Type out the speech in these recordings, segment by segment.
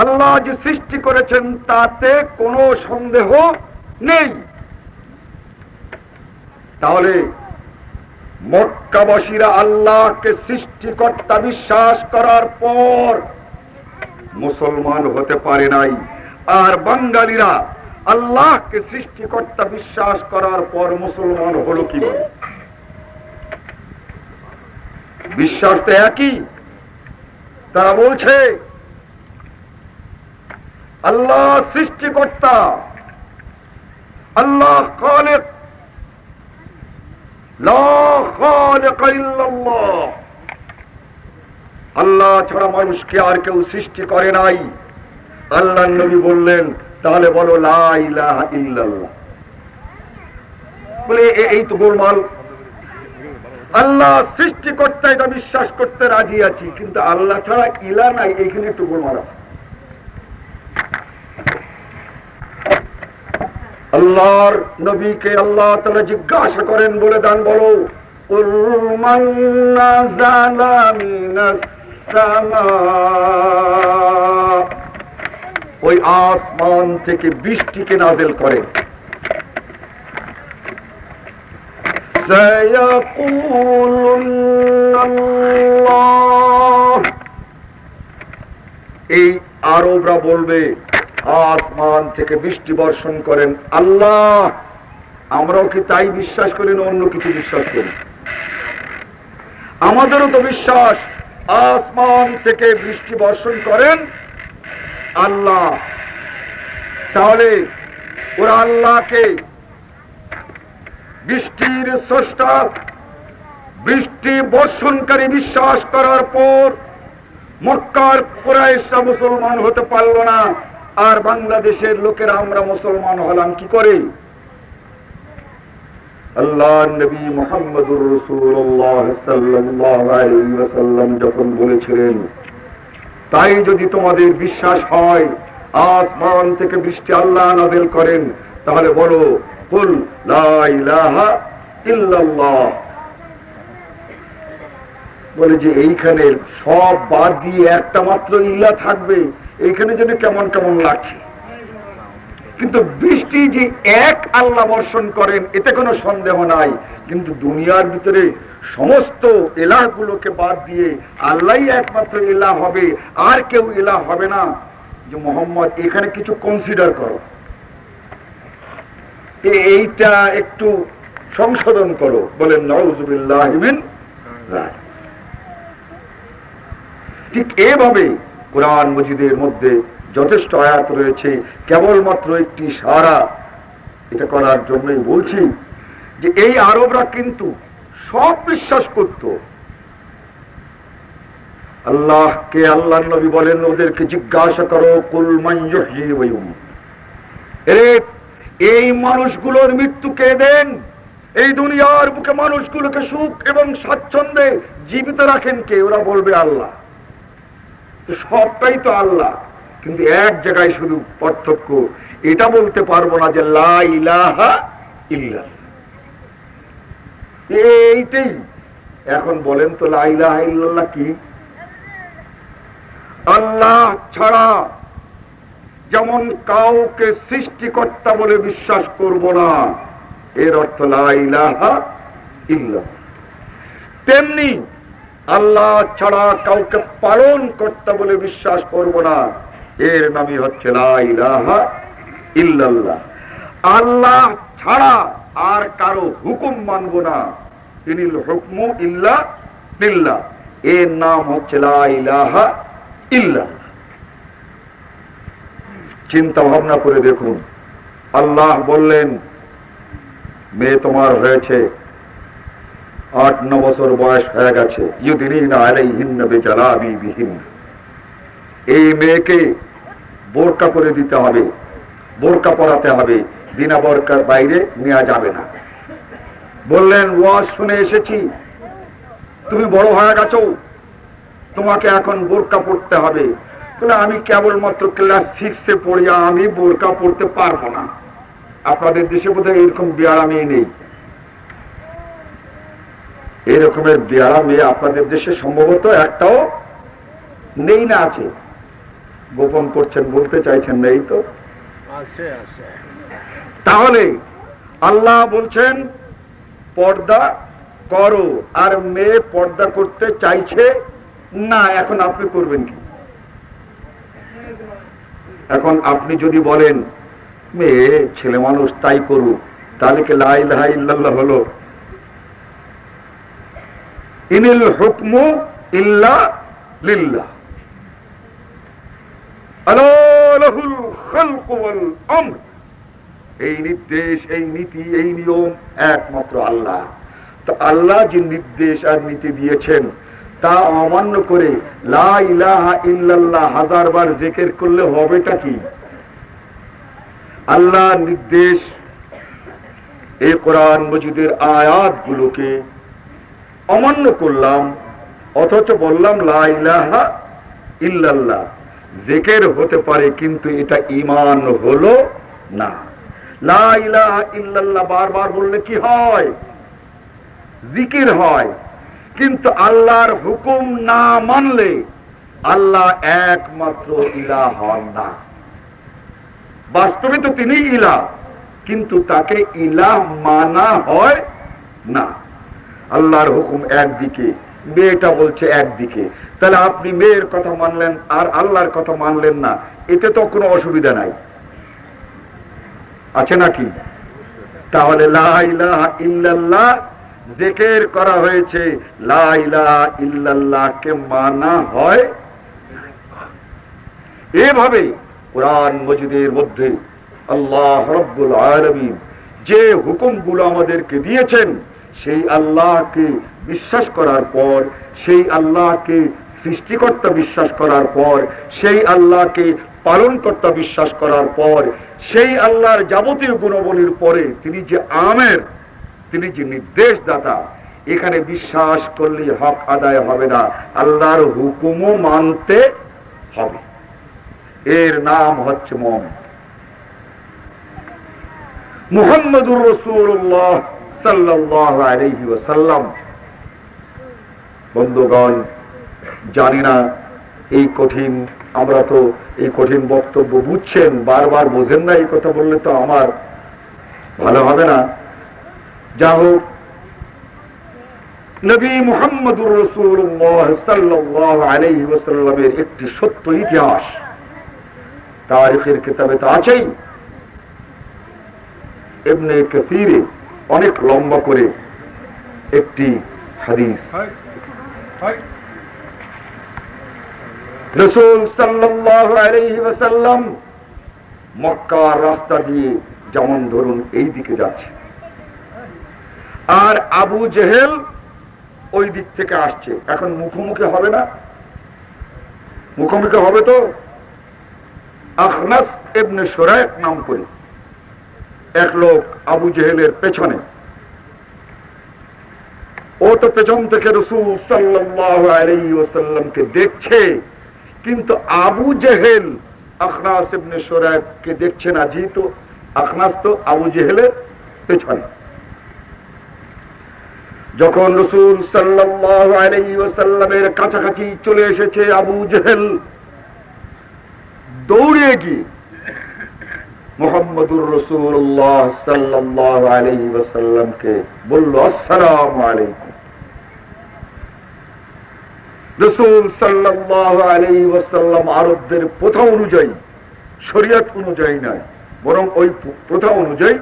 আল্লাহ যে সৃষ্টি করেছেন তাতে কোনো সন্দেহ নেই। তাহলে মক্কাবাসীরা আল্লাহকে সৃষ্টিকর্তা বিশ্বাস করার পর মুসলমান হতে পারে নাই, আর বাঙালিরা আল্লাহকে সৃষ্টিকর্তা বিশ্বাস করার পর মুসলমান হলো কিভাবে? বিশ্বাস তো একই। তারা বলছে আল্লাহ সৃষ্টিকর্তা, আল্লাহ খালিক, লা খালিকা ইল্লাল্লাহ, আল্লাহ ছাড়া মানুষকে আর কেউ সৃষ্টি করে নাই। আল্লাহর নবী বললেন তাহলে বলো লা ইলাহা ইল্লাল্লাহ। বলে এই তো গোলমাল। আল্লাহ সৃষ্টিকর্তা এটা বিশ্বাস করতে রাজি আছি, কিন্তু আল্লাহ ছাড়া ইলাহ নাই, এখানে একটু গোলমাল আছে। আল্লাহর নবীকে আল্লাহ তাআলা জিজ্ঞাসা করেন, বলে দান বলো কুল মান নাযালা মিনাস সামা, ওই আসমান থেকে বৃষ্টিকে নাযিল করে। সায়াকুলুন্না আল্লাহ, এই আরবরা বলবে আসমান থেকে বৃষ্টি বর্ষণ করেন আল্লাহ। আমরাও কি তাই বিশ্বাস করি না অন্য কিছু বিশ্বাস করি? আমাদেরও তো বিশ্বাস আসমান থেকে বৃষ্টি বর্ষণ করেন আল্লাহ। তাহলে ওরা আল্লাহকে বৃষ্টির স্রষ্টা, বৃষ্টি বর্ষণকারী বিশ্বাস করার পর মক্কার কুরাইশরা মুসলমান হতে পারল না, আর বাংলাদেশের লোকেরা আমরা মুসলমান হলাম কি করে? আল্লাহর নবী মুহাম্মদুর রাসূলুল্লাহ সাল্লাল্লাহু আলাইহি ওয়াসাল্লাম যখন বলেছিলেন তাই যদি তোমাদের বিশ্বাস হয় আসমান থেকে বৃষ্টি আল্লাহ নাযিল করেন, তাহলে বলো কুল লা ইলাহা ইল্লাল্লাহ। বলে যে এইখানে সব বাদ দিয়ে একটা মাত্র ইল্লাহ থাকবে, এইখানে যেন কেমন কেমন লাগছে। কিন্তু বৃষ্টি যে এক আল্লাহ বর্ষণ করেন এতে কোনো সন্দেহ নাই, কিন্তু দুনিয়ার ভিতরে সমস্ত ইলাহগুলোকে বাদ দিয়ে আল্লাহই একমাত্র ইলাহ হবে, আর কেউ ইলাহ হবে না। যে মোহাম্মদ এখানে কিছু কনসিডার করো, এইটা একটু সংশোধন করো। বলেন নাউযুবিল্লাহি মিন যালিক। ঠিক এভাবে কোরআন মজিদের মধ্যে যথেষ্ট আয়াত রয়েছে, কেবলমাত্র একটি ইশারা এটা করার জন্যই বলছি যে এই আরবরা কিন্তু সব বিশ্বাস করত আল্লাহকে। আল্লাহর নবী বলেন ওদেরকে জিজ্ঞাসা করো কুল মান ইউহয়ী ওয়া ইউমীত, এই মানুষগুলোর মৃত্যু কে দেন? এই দুনিয়ার বুকে মানুষগুলোকে সুখ এবং স্বাচ্ছন্দ্যে জীবিত রাখেন কে? ওরা বলবে আল্লাহ। সবটাই তো আল্লাহ, কিন্তু এক জায়গায় শুধু পার্থক্য, এটা বলতে পারবো না যে লা ইলাহা ইল্লাল্লাহ। এইটাই। এখন বলেন তো লা ইলাহা ইল্লাল্লাহ কি? আল্লাহ ছাড়া যেমন কাউকে সৃষ্টিকর্তা বলে বিশ্বাস করব না, এর অর্থ লা ইলাহা ইল্লাল্লাহ। তেমনি আল্লাহ ছাড়া কাউকে পালন কর্তা বলে বিশ্বাস করব না, এর নামই হচ্ছে লা ইলাহা ইল্লাল্লাহ। আল্লাহ ছাড়া আর কারো হুকুম মানব না, ইনিল হুকমু ইল্লা লিল্লাহ, এর নাম হচ্ছে লা ইলাহা ইল্লাল্লাহ। চিন্তা ভাবনা করে দেখুন, আল্লাহ বললেন মেয়ে তোমার হয়েছে 8-9 বছর বয়স হয়ে গেছে, ইউদিনিনা আলাইহিন্না বিজালাবিবিহিন্না, এই মেয়েকে বোরকা করে দিতে হবে, বোরকা পরাতে হবে, বিনা বোরকার বাইরে নেওয়া যাবে না। বললেন ওয়াজ শুনে এসেছি, তুমি বড় হয়ে গেছো, তোমাকে এখন বোরকা পড়তে হবে। বলে আমি কেবলমাত্র ক্লাস 6-এ পড়ি, আমি বোরকা পড়তে পারবো না। আপনাদের দেশে বোধহয় এরকম বিয়ারা মেয়ে নেই, এরকমের বিয়ারা মেয়ে আপনাদের দেশে সম্ভবত একটাও নেই, না আছে? গোপন করছেন, বলতে চাইছেন না, এই তো। তাহলে আল্লাহ বলছেন পর্দা করো, আর মেয়ে পর্দা করতে চাইছে না, এখন আপনি করবেন কি? এখন আপনি যদি বলেন মেয়ে ছেলে মানুষ তাই করুক, তাহলে কি লা ইলাহা ইল্লাল্লাহ হলো? ইনিল হুকমু ইল্লা লিল্লাহ, আলা লাহুল খালকু ওয়াল আমর। এই নির্দেশ, এই নীতি, এই নিয়ম একমাত্র আল্লাহ। তো আল্লাহ যে নির্দেশ আর নীতি দিয়েছেন তা অমান্য করে লা ইলাহা ইল্লাল্লাহ 1000 বার জিকির করলে হবেটা কি? আল্লাহ নির্দেশ এই কোরআন মজিদের আয়াতগুলোকে অমান্য করলাম, অথচ বললাম লা ইলাহা ইল্লাল্লাহ। জিকির হতে পারে কিন্তু এটা ঈমান হলো না। লা ইলাহা ইল্লাল্লাহ বারবার বললে কি হয়? জিকির হয়। কিন্তু আল্লাহর হুকুম না মানলে আল্লাহ একমাত্র ইলাহ হন না। বাস্তবে তো তিনি ইলাহ, কিন্তু তাকে ইলাহ মানা হয় না। আল্লাহর হুকুম একদিকে, মেয়েটা বলছে একদিকে, তাহলে আপনি মেয়ের কথা মানলেন আর আল্লাহর কথা মানলেন না, এতে তো কোনো অসুবিধা নাই, আছে নাকি? তাহলে লা ইলাহা ইল্লাল্লাহ জিকির করা হয়েছে, লা ইলাহা ইল্লাল্লাহকে মানা হয়। এভাবে কোরআন মজিদের মধ্যে আল্লাহ রাব্বুল আলামিন যে হুকুমগুলো আমাদেরকে দিয়েছেন, সেই আল্লাহকে বিশ্বাস করার পর, সেই আল্লাহকে সৃষ্টিকর্তা বিশ্বাস করার পর, সেই আল্লাহকে পালনকর্তা বিশ্বাস করার পর, সেই আল্লাহর যাবতীয় গুণাবলীর পরে তিনি যে আমের, তিনি যে নির্দেশদাতা, এখানে বিশ্বাস করলে হক আদায় হবে না, আল্লাহর হুকুমও মানতে হবে। এর নাম হচ্ছে মুহাম্মদুর রাসূলুল্লাহ সাল্লাল্লাহু আলাইহি ওয়াসাল্লাম। বন্ধুগণ, জানি না এই কঠিন, আমরা তো এই কঠিন বক্তব্য বুঝছেন, বারবার বোঝেন না, এই কথা বললে তো আমার ভালো হবে না। যা হোক, নবী মুহাম্মদুর রাসূলুল্লাহ সাল্লাল্লাহু আলাইহি ওয়াসাল্লামের একটি সত্য ইতিহাস তারিখের কিতাবে তো আছেই। ইবনে কাসিরে অনেক লম্বা করে একটি হাদিস, রাসূল সাল্লাল্লাহু আলাইহি ওয়াসাল্লাম মক্কার রাস্তা দিয়ে যেমন ধরুন এই দিকে যাচ্ছে, আর আবু জেহেল ওই দিক থেকে আসছে। এখন মুখোমুখি হবে না? মুখোমুখি হবে তো। আখনাস ইবনে শুরাইক নাম করে এক লোক আবু জেহেলের পেছনে, ও তো পেছন থেকে রাসূল সাল্লাল্লাহু আলাইহি ওয়াসাল্লামকে দেখছে, কিন্তু আবু জেহেল আখনাস ইবনে শুরাইককে দেখছে না, যেহেতু আখনাস তো আবু জেহেলের পেছনে। যখন রাসূল সাল্লাল্লাহু আলাইহি ওয়াসাল্লামের কাছাকাছি চলে এসেছে, আবু জেহেল দৌড়ে গিয়ে মুহাম্মদুর রাসূলুল্লাহ সাল্লাল্লাহু আলাইহি ওয়াসাল্লামকে বলল, আসসালামু আলাইকুম। রাসূল সাল্লাল্লাহু আলাইহি ওয়াসাল্লাম আরবদের প্রথা অনুযায়ী, শরীয়ত অনুযায়ী নয়, বরং ওই প্রথা অনুযায়ী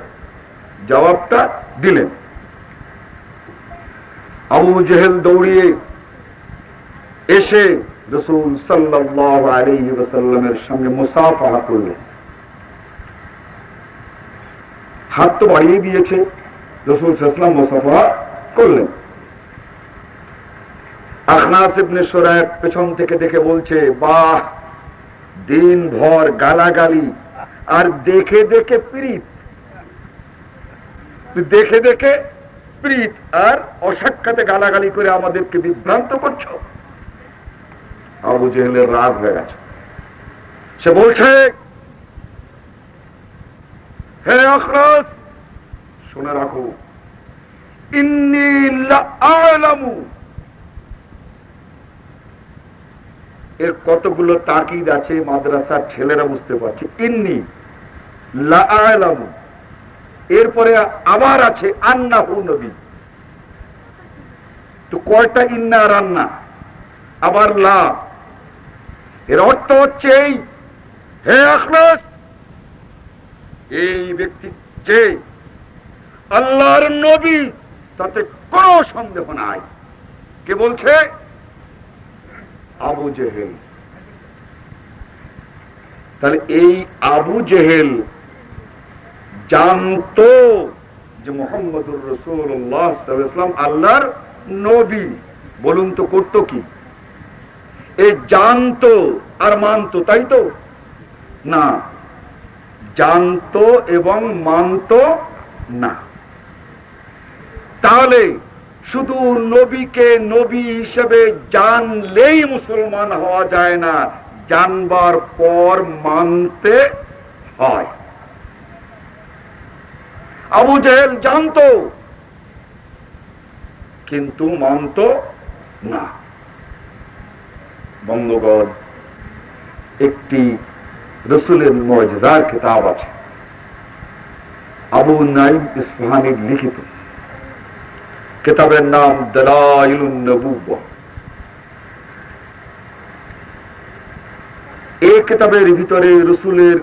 জবাবটা দিলেন। আবু জেহেল দৌড়িয়ে এসে রাসূল সাল্লাল্লাহু আলাইহি ওয়াসাল্লামের সঙ্গে মুসাফাহা করলেন। হাত তো বাড়িয়ে দিয়েছে, রাসূল সাল্লাল্লাহু আলাইহি ওয়াসাল্লাম মুসাফাহা করলেন। আখনাস ইবনে শুরাইক পেছন থেকে দেখে বলছে, বাহ, দিনভর গালাগালি আর দেখে দেখে প্রীত, দেখে দেখে প্রীত আর অসাক্ষাতে গালাগালি করে আমাদেরকে বিভ্রান্ত করছো। আবু জেহেলের রাগ হয়ে গেছে। সে বলছে, হে আখনাস, শুনে রাখো, ইন্নী লাআলামু এর কতগুলো তাকিদ আছে মাদ্রাসার ছেলেরা বুঝতে পারছে। ইন্নি লা আ'লামু, এরপরে আবার আছে আন্নাহু নবী। তো কয়টা ইন্না আর আন্না, আবার লা, এর অর্থ হচ্ছে এই, হে আখলাস, এই ব্যক্তি যে আল্লাহর নবী তাতে কোনো সন্দেহ নাই। কে বলছে? আবু জেহেল। তাহলে এই আবু জেহেল জানতো যে মুহাম্মদুর রাসূলুল্লাহ সাল্লাল্লাহু আলাইহি ওয়াসাল্লাম আল্লাহর নবী। বলুন তো করতো কি? এই জানতো আর মানতো, তাই তো না? জানতো এবং মানতো না। তাহলে শুধু নবীকে নবী হিসেবে জানলেই মুসলমান হওয়া যায় না, জানবার পর মানতে হয়। আবু জেহেল জানতো কিন্তু মানতো না। বন্ধুগণ, একটি রাসূলের মুজিজার কিতাব আছে, আবু নাঈম ইসফাহানির লিখিত। কিতাবের নাম দালাইলুন নবুওয়াহ। এই কিতাবের ভিতরে রাসূলের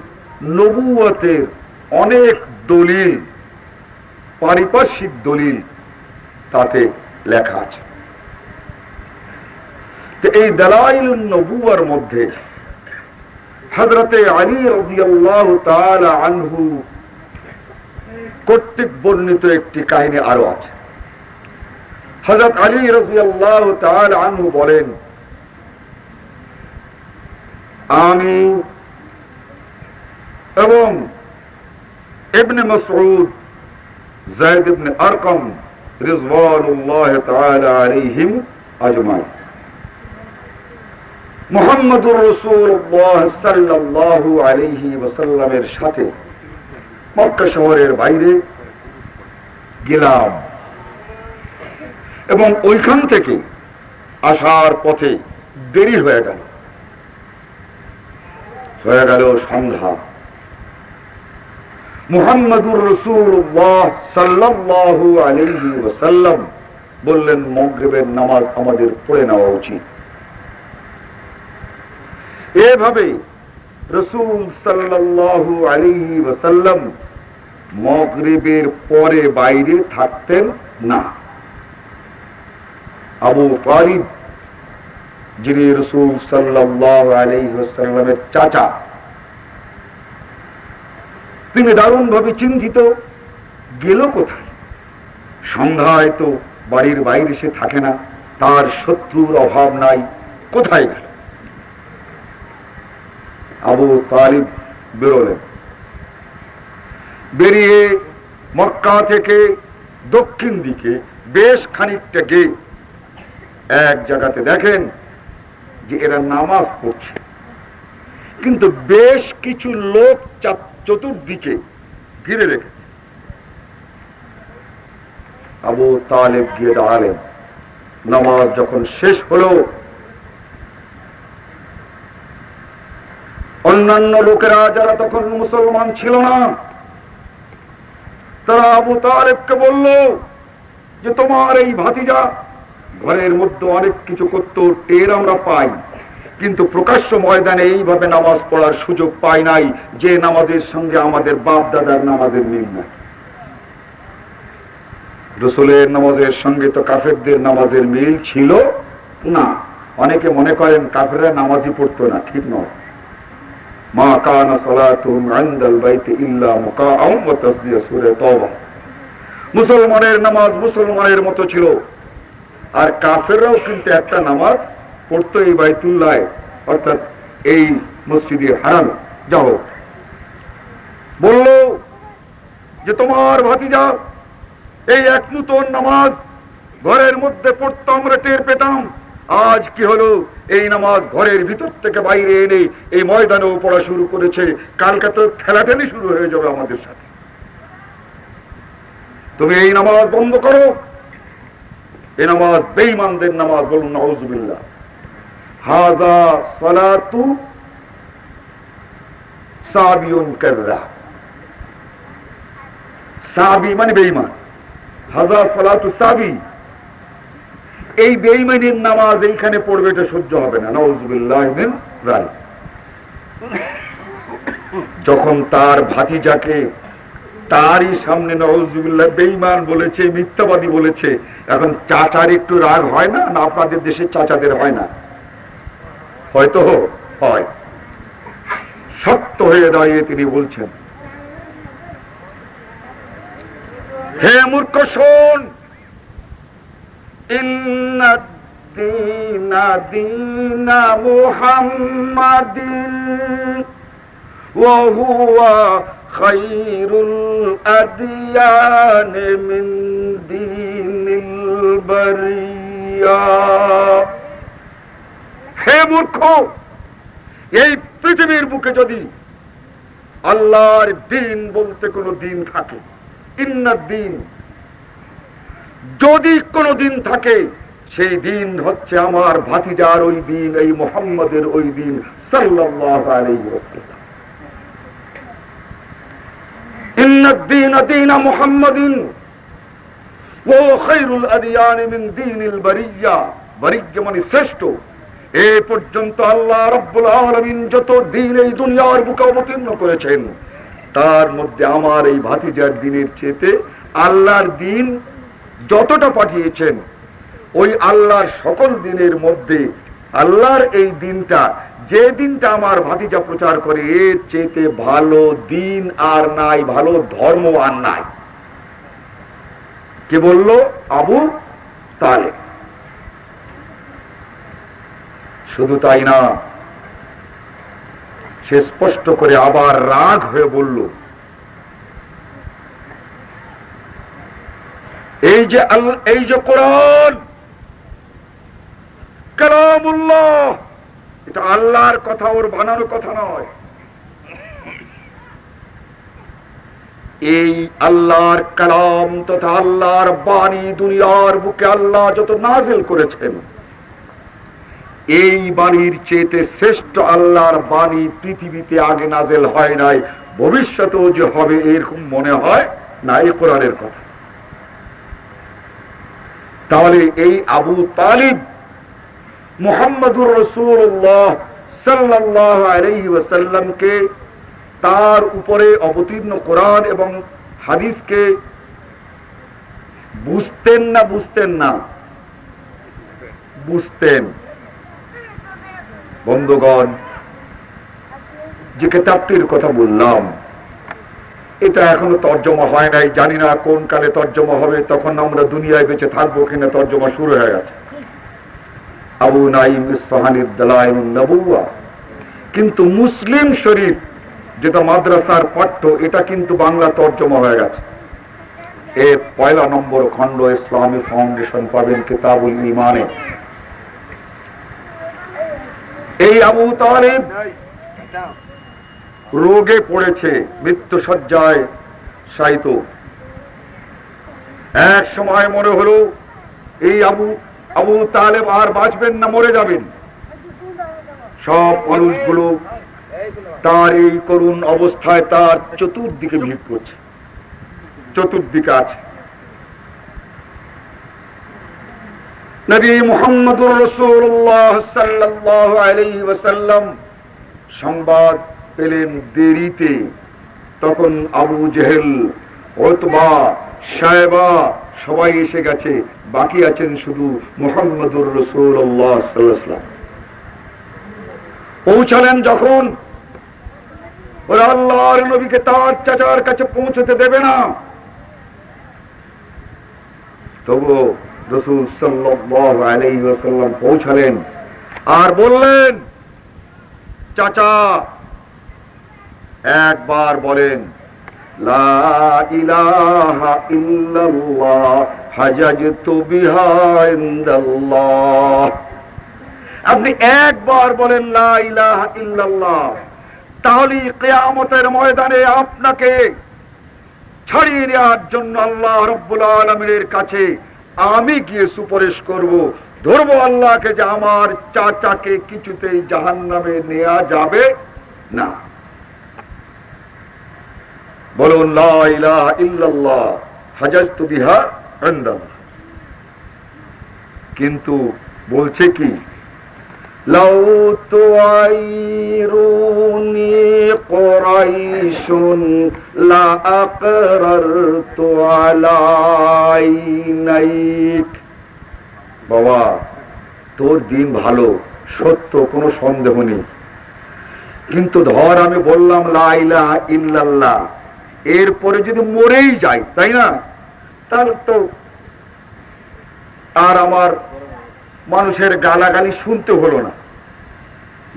নবুয়তের অনেক দলিল, পারিপার্শ্বিক দলিল তাতে লেখা আছে। তো এই দালাইলুন নবুওয়ার মধ্যে হযরতে আলী রাদিয়াল্লাহু তাআলা আনহু কর্তৃক বর্ণিত একটি কাহিনী আরো আছে। হযরত আলী রাদিয়াল্লাহু তাআলা আনহু বলেন, আমি এবং ইবনে মাসউদ, যায়েদ ইবনে আরকাম রিজওয়ানুল্লাহ তাআলা আলাইহিম আজমাইন, মুহাম্মদুর রাসূলুল্লাহ সাল্লাল্লাহু আলাইহি ওয়াসাল্লামের সাথে মক্কা শহরের বাইরে গেলাম এবং ওইখান থেকে আসার পথে দেরি হয়ে গেল সন্ধ্যা। মুহাম্মদুর রাসূলুল্লাহ সাল্লাল্লাহু আলাইহি ওয়াসাল্লাম বললেন, মাগরিবের নামাজ আমাদের পড়ে নেওয়া উচিত। এভাবে রাসূল সাল্লাল্লাহু আলাইহি ওয়াসাল্লাম মাগরিবের পরে বাইরে থাকতেন না। আবু তালিব, যিনি রাসূল সাল্লাল্লাহু আলাইহি ওয়াসাল্লামের চাচা, তিনি দারুণ ভাবে চিন্তিত, গেল কোথায়? সন্ধ্যায় তো বাড়ির বাইরে সে থাকে না, তার শত্রুর অভাব নাই, কোথায় গেল? আবু তালিব বেরোলেন। বেরিয়ে মক্কা থেকে দক্ষিণ দিকে বেশ খানিকটা গিয়ে এক জায়গাতে দেখেন যে এরা নামাজ পড়ছে, কিন্তু বেশ কিছু লোক চতুর্দিকে ঘিরে রেখেছে। আবু তালেব গিয়ে দাঁড়ালেন। নামাজ যখন শেষ হলো, অন্যান্য লোকেরা যারা তখন মুসলমান ছিল না, তারা আবু তালেবকে বলল যে তোমার এই ভাতিজা ঘরের মধ্যে অনেক কিছু করত, টের আমরা পাই, কিন্তু প্রকাশ্য ময়দানে এইভাবে নামাজ পড়ার সুযোগ পাই নাই, যে নামাজের সঙ্গে আমাদের বাপ দাদার নামাজের মিল নাই। রাসূলের নামাজের সঙ্গে তো কাফেরদের নামাজের মিল ছিল না। অনেকে মনে করেন কাফেররা নামাজই পড়তো না, ঠিক নয়। মা কানা সালাতুহুম ইনদাল বাইতি ইল্লা মুকাআম ওয়া তাসবিহ, সূরা তাওবা। মুসলমানের নামাজ মুসলমানের মতো ছিল, আর কাফেররাও কিন্তু একটা নামাজ পড়তো এই বাইতুল্লাহ, অর্থাৎ এই মসজিদে হারাম। যাও, বলল যে তোমার ভাতিজা এই এক নতুন নামাজ ঘরের মধ্যে পড়তো, আমরা টের পেতাম। আজ কি হলো, এই নামাজ ঘরের ভিতর থেকে বাইরে এনে এই ময়দানেও পড়া শুরু করেছে। কালকে তো ঠেলাঠেলি শুরু হয়ে যাবে আমাদের সাথে। তুমি এই নামাজ বন্ধ করো, এই নামাজ বেঈমানদের নামাজ। বলুন নাউযুবিল্লাহ। হাযা সালাতু সাবিউন কাযযা, সাবি মানে বেঈমান, হাযা সালাতু সাবি, এই বেঈমানের নামাজ এইখানে পড়বে, এটা সহ্য হবে না। নাউযুবিল্লাহি মিন যালিক। যখন তার ভাতিজাকে তারই সামনে নাউযুবিল্লাহ বেঈমান বলেছে, মিথ্যাবাদী বলেছে, এখন চাচার একটু রাগ হয় না? না আপনাদের দেশের চাচাদের হয় না? হয়তো হয়। শক্ত হয়ে দাঁড়িয়ে তিনি বলছেন, হে মূর্খ শোন, ইন্নাদ দীনা দীনা মুহাম্মাদিন ওয়া হুয়া খায়রুল আদিয়ান মিন দীনিল বারিয়া। হে মূর্খ, এই পৃথিবীর বুকে যদি আল্লাহর দিন বলতে কোন দিন থাকে, ইন্নাদ দীন, যদি কোন দিন থাকে, সেই দিন হচ্ছে আমার ভাতিজার ওই দিন, এই মুহাম্মদের ওই দিন সাল্লাল্লাহু আলাইহি ওয়াসাল্লাম। ইন্নাদ দীনা দীনা মুহাম্মাদিন ওয়া খায়রুল আদিয়ান মিন দীনিল বারিয়া। বারিয়া মানে শ্রেষ্ঠ। এ পর্যন্ত আল্লাহ রাব্বুল আলামিন যত দিন এই দুনিয়ার বুকে অবতীর্ণ করেছেন, তার মধ্যে আমার এই ভাতিজার দিনের চেয়ে আল্লাহর দিন যতটা পাঠিয়েছেন, ওই আল্লাহর সকল দিনের মধ্যে আল্লাহর এই দিনটা, যে দিনটা আমার ভাতিজা প্রচার করে, এর চেয়ে ভালো দিন আর নাই, ভালো ধর্ম আর নাই। কে বলল? আবু তালেব। শুধু তাই না, সে স্পষ্ট করে আবার রাগ হয়ে বলল, এই যে কোরআন কালামুল্লাহ, এটা আল্লাহর কথা, ওর বানানোর কথা নয়। এই আল্লাহর কালাম তথা আল্লাহর বাণী দুনিয়ার বুকে আল্লাহ যত নাজিল করেছেন, এই বাণীর চেয়ে শ্রেষ্ঠ আল্লাহর বাণী পৃথিবীতে আগে নাজিল হয় নাই, ভবিষ্যতেও যে হবে এরকম মনে হয় না এই কোরআনের কথা। তাহলে এই আবু তালিব মুহাম্মদুর রাসূলুল্লাহ সাল্লাল্লাহু আলাইহি ওয়াসাল্লামকে, তার উপরে অবতীর্ণ কোরআন এবং হাদিসকে বুঝতেন না? বুঝতেন না? বুঝতেন। বন্ধুগণ, যে কিতাবটির কথা বললাম, এটা এখনো তর্জমা হয় নাই, জানি না কোন কালে তর্জমা হবে, তখন আমরা দুনিয়ায় বেঁচে থাকবো কিনা, তর্জমা শুরু হয়ে গেছে। আবু নাঈম ইসফাহানির দালাইলুন নবুওয়া। কিন্তু মুসলিম শরীফ, যেটা মাদ্রাসার পাঠ্য, এটা কিন্তু বাংলা তর্জমা হয়ে গেছে। এর 1 নম্বর খণ্ড ইসলামী ফাউন্ডেশন পাবেন কিতাবুল ঈমানে। এই আবু তালিব রোগে পড়েছে, মৃত্যু শয্যায় শায়িত। এক সময় মনে হলো এই আবু তালেব আর বাঁচবেন না, মরে যাবেন। সব মানুষগুলো তার এই করুণ অবস্থায় তার চতুর্দিকে ভিড় করছে, চতুর্দিকে আছে। নবী মুহাম্মদুর রাসূলুল্লাহ সাল্লাল্লাহু আলাইহি ওয়াসাল্লাম সংবাদ পেলেন দেরিতে। তখন আবু জেহেল, উতবা, শায়বা সবাই এসে গেছে, বাকি আছেন শুধু মুহাম্মদুর রাসূলুল্লাহ সাল্লাল্লাহু আলাইহি ওয়াসাল্লাম। পৌঁছালেন যখন, ওরা আল্লাহর নবীকে তার চাচার কাছে পৌঁছতে দেবে না। তবু রাসূল সাল্লাল্লাহু আলাইহি ওয়াসাল্লাম পৌঁছালেন আর বললেন, চাচা একবার বলেন লা ইলাহা ইল্লাল্লাহ হাজাজতু বিহা ইনদাল্লাহ। আপনি একবার বলেন লা ইলাহা ইল্লাল্লাহ, তাহলে কিয়ামতের ময়দানে আপনাকে ছাড়িয়ে নেওয়ার জন্য আল্লাহ রাব্বুল আলামিনের কাছে আমি গিয়ে সুপারিশ করব, ধরবো আল্লাহকে যে আমার চাচাকে কিছুতেই জাহান্নামে নেওয়া যাবে না। বলুন লা ইলাহা ইল্লাল্লাহ হাজাজতু বিহা ইনদাল্লাহ। কিন্তু বলছে কি, লাউ তুআইরুনি কুরাইশুন লা আকরারতু আলাইনাইক। বাবা, তোর দিন ভালো, সত্য, কোনো সন্দেহ নেই, কিন্তু ধর আমি বললাম লা ইলাহা ইল্লাল্লাহ, এরপরে যদি মরেই যাই, তাই না, তাহলে তো আর আমার মানুষের গালাগালি শুনতে হলো না,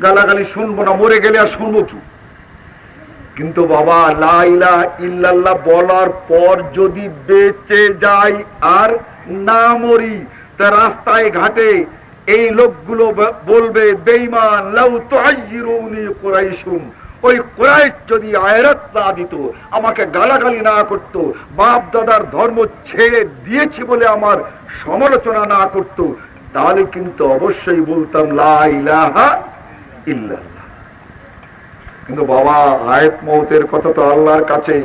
গালাগালি শুনবো না, মরে গেলে আর শুনবো কি। কিন্তু বাবা, লা ইলাহা ইল্লাল্লাহ বলার পর যদি বেঁচে যাই আর না মরি, তা রাস্তায় ঘাটে এই লোকগুলো বলবে বেঈমান, লাউ তুআইরুনি কুরাইশুন। ওই কুরাইশ যদি আয়রাত না দিত, আমাকে গালাগালি না করত, বাপ দাদার ধর্ম ছেড়ে দিয়েছি বলে আমার সমালোচনা না করত, তাহলে কিন্তু অবশ্যই বলতাম লা ইলাহা ইল্লাল্লাহ। কিন্তু বাবা, হায়াত মওতের কথা তো আল্লাহর কাছে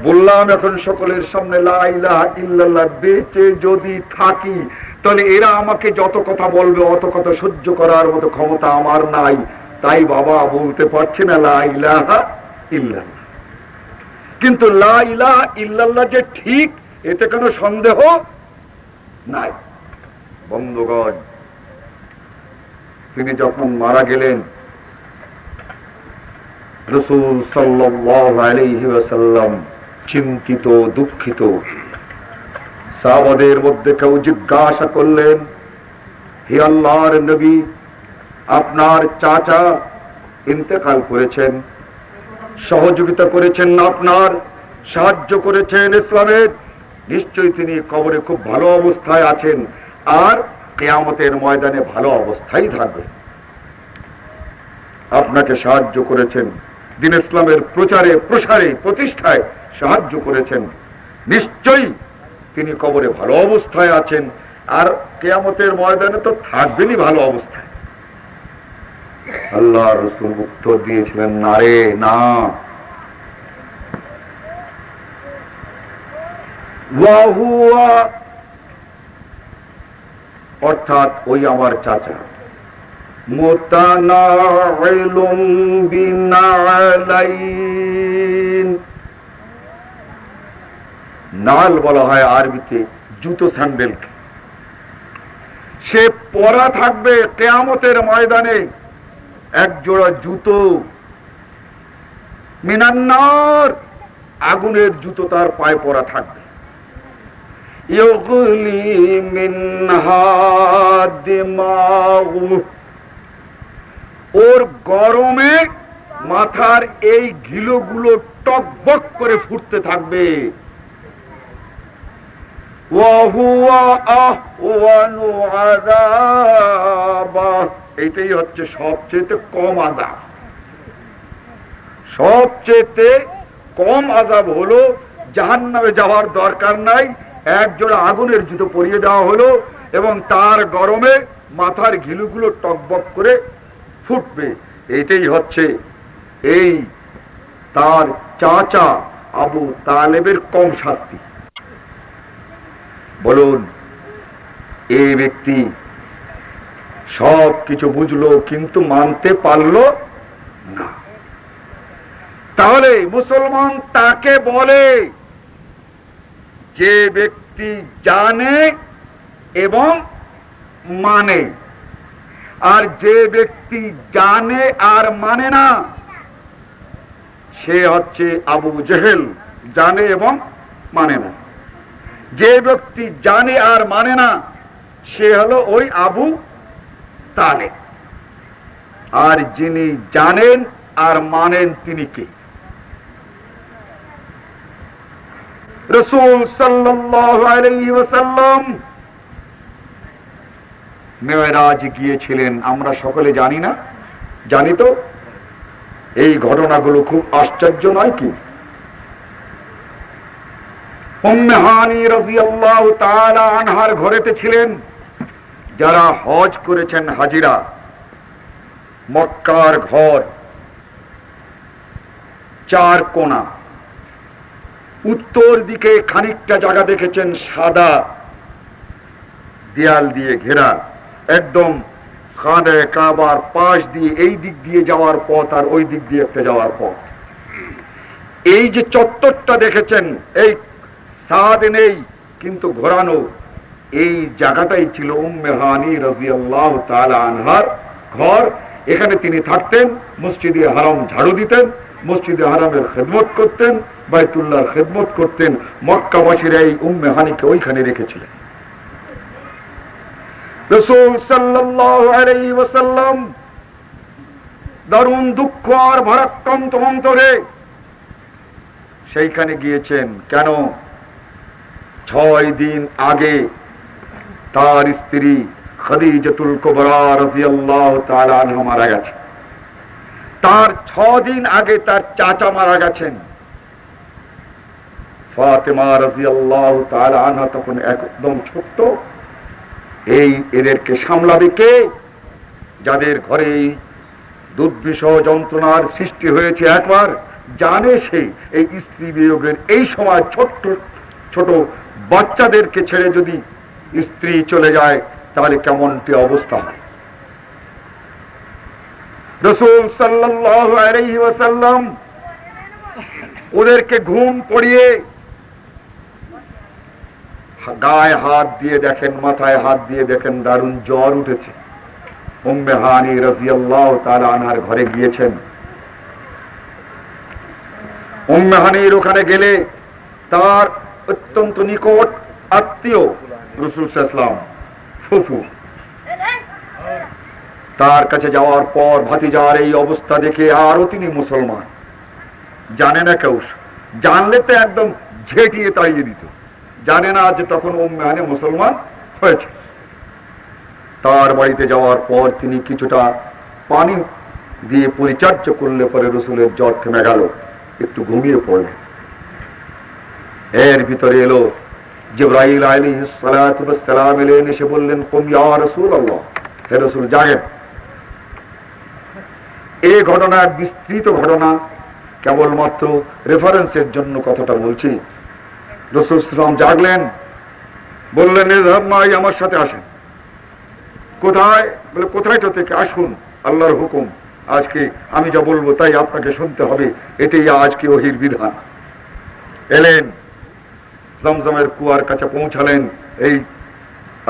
বললাম, এখন সকলের সামনে লা ইলাহা ইল্লাল্লাহ। বেঁচে যদি থাকি, তাহলে এরা আমাকে যত কথা বলবে অত কথা সহ্য করার মতো ক্ষমতা আমার নাই। তাই বাবা বলতে পারছি না লা ইলাহা ইল্লাল্লাহ। কিন্তু লা ইলাহা ইল্লাল্লাহ যে ঠিক, এতে কোনো সন্দেহ নাই। বন্ধুগণ, তিনি যখন মারা গেলেন, রাসূল সাল্লাল্লাহু আলাইহি ওয়াসাল্লাম চিন্তিত, দুঃখিত। সাহাবাদের মধ্যে কেউ জিজ্ঞাসা করলেন, হে আল্লাহর নবী, আপনার চাচা ইন্তেকাল করেছেন, সহযোগিতা করেছেন, আপনার সাহায্য করেছেন ইসলামের, নিশ্চয়ই তিনি কবরে খুব ভালো অবস্থায় আছেন আর কিয়ামতের ময়দানে ভালো অবস্থায় থাকবেন। আপনাকে সাহায্য করেছেন, দ্বীন ইসলামের প্রচারে, প্রসারে, প্রতিষ্ঠায় সাহায্য করেছেন, নিশ্চয়ই তিনি কবরে ভালো অবস্থায় আছেন আর কিয়ামতের ময়দানে তো থাকবেনই ভালো অবস্থায়। আল্লাহ রাসূল উত্তর দিয়েছিলেন, না রে না, ওয়া হুয়া, অর্থাৎ ওই আমার চাচা, মুতানাইলুম বিনালাইন। নাল বলা হয় আরবিতে জুতো, স্যান্ডেল। সে পরা থাকবে কিয়ামতের ময়দানে এক জোড়া জুতো, মিনান্নার, আগুনের জুতো তার পায়ে পরা থাকবে। ইউগলি মিনহা দিমাগু, ওর গরমে মাথার এই ঘিলুগুলো টকবক করে ফুটতে থাকবে। এটাই হচ্ছে সবচেয়ে কম আযাব। সবচেয়ে কম আযাব হলো জাহান্নামে যাওয়ার দরকার নাই, এক জোড়া আগুনের জুতো পরিয়ে দেওয়া হলো এবং তার গরমে মাথার ঘিলুগুলো টকবক করে ফুটবে। এটাই হচ্ছে এই তার চাচা আবু তালেবের কম শাস্তি। বলুন, এই ব্যক্তি সব কিছু বুঝলো কিন্তু মানতে পারল না। তাহলে মুসলমান তাকে বলে যে ব্যক্তি জানে এবং মানে, আর যে ব্যক্তি জানে আর মানে না সে হচ্ছে আবু জেহেল, জানে এবং মানে না। যে ব্যক্তি জানে আর মানে না সে হলো ওই আবু তালেব। আর যিনি জানেন আর মানেন তিনি কে? রাসূল সাল্লাল্লাহু আলাইহি ওয়াসাল্লাম মেরাজ গিয়েছিলেন, আমরা সকলে জানি না? জানি তো। এই ঘটনাগুলো খুব আশ্চর্য নয় কি? উম্মে হানি রাদিয়াল্লাহু তাআলা আনহার ঘরেতে ছিলেন, যারা হজ করেছেন হাজিরা, মক্কার ঘর 4 কোণা, উত্তর দিকে খানিকটা জায়গা দেখেছেন সাদা দেয়াল দিয়ে ঘেরা, একদম খানে কাবার পাশ দিয়ে এই দিক দিয়ে যাওয়ার পথ আর ওই দিক দিয়ে একটা যাওয়ার পথ। এই যে চত্বরটা দেখেছেন, এই সাদ নেই কিন্তু ঘোরানো, এই জায়গাটাই ছিল উম্মে হানি রাদিয়াল্লাহু তাআলা আনহার ঘর। এখানে তিনি থাকতেন, মসজিদে হারাম ঝাড়ু দিতেন, মসজিদে হারামের খেদমত করতেন, বাইতুল্লাহর খেদমত করতেন। মক্কাবাসীরা এই উম্মে হানিকে ওইখানে রেখেছিলেন। রাসূল সাল্লাল্লাহু আলাইহি ওয়াসাল্লাম দারুণ দুঃখ আর ভারাক্রান্ত অন্তরে সেইখানে গিয়েছেন। কেন? 6 দিন আগে তার স্ত্রী খাদিজাতুল কুবরা রাদিয়াল্লাহু তাআলা আনহা মারা গেছে। তার 6 দিন আগে তার চাচা মারা গেছেন, ফাতেমা রাদিয়াল্লাহু তাআলা আনহা তখন একদম ছোট্ট। এদেরকে সামলাবে কে? যাদের ঘরে দুর্বিষহ যন্ত্রণার সৃষ্টি হয়েছে একবার, জানে সে এই স্ত্রী বিয়োগের এই সময় ছোট্ট ছোট বাচ্চাদেরকে ছেড়ে যদি স্ত্রী চলে যায় তাহলে কেমনটি অবস্থা হয়। রাসূল সাল্লাল্লাহু আলাইহি ওয়াসাল্লাম ওদেরকে ঘুম পড়িয়ে গায়ে হাত দিয়ে দেখেন, মাথায় হাত দিয়ে দেখেন দারুণ জ্বর উঠেছে। উম্মে হানি রাদিয়াল্লাহু তাআলা আনহার ঘরে গিয়েছেন। উম্মে হানির ওখানে গেলে তার অত্যন্ত নিকট আত্মীয় রাসূল সাল্লাল্লাহু আলাইহি ওয়াসাল্লাম ফুফু, তার কাছে যাওয়ার পর ভাতিজার এই অবস্থা দেখে আরো তিনি মুসলমান, জানে না কেউ, জানলে তো একদম ঝেঁটিয়ে তাড়িয়ে দিত, জানে না যে তখন উম্মে হানি মুসলমান হয়েছে। তার বাড়িতে যাওয়ার পর তিনি কিছুটা পানি দিয়ে পরিচর্যা করলে পরে রসুলের জ্বর থেমে গেল, একটু ঘুমিয়ে পড়লেন। এর ভিতরে এলো জিবরাইল আলাইহিস সালাতু ওয়াস সালাম, এলেন, এসে বললেন, কুম ইয়া রাসূলুল্লাহ, হে রাসূল জাগেন। এই ঘটনা বিস্তৃত ঘটনা, কেবলমাত্র রেফারেন্সের জন্য কথাটা বলছি। রাসূল সাল্লাল্লাহু জাগলেন, বললেন, ইযহাব মাই, আমার সাথে আসেন। কোথায়? বলে, কোথায়টা থেকে? আসুন, আল্লাহর হুকুম, আজকে আমি যা বলবো তাই আপনাকে শুনতে হবে, এটাই আজকে ওহীর বিধান। এলেন, জমজমের কুয়ার কাছে পৌঁছালেন। এই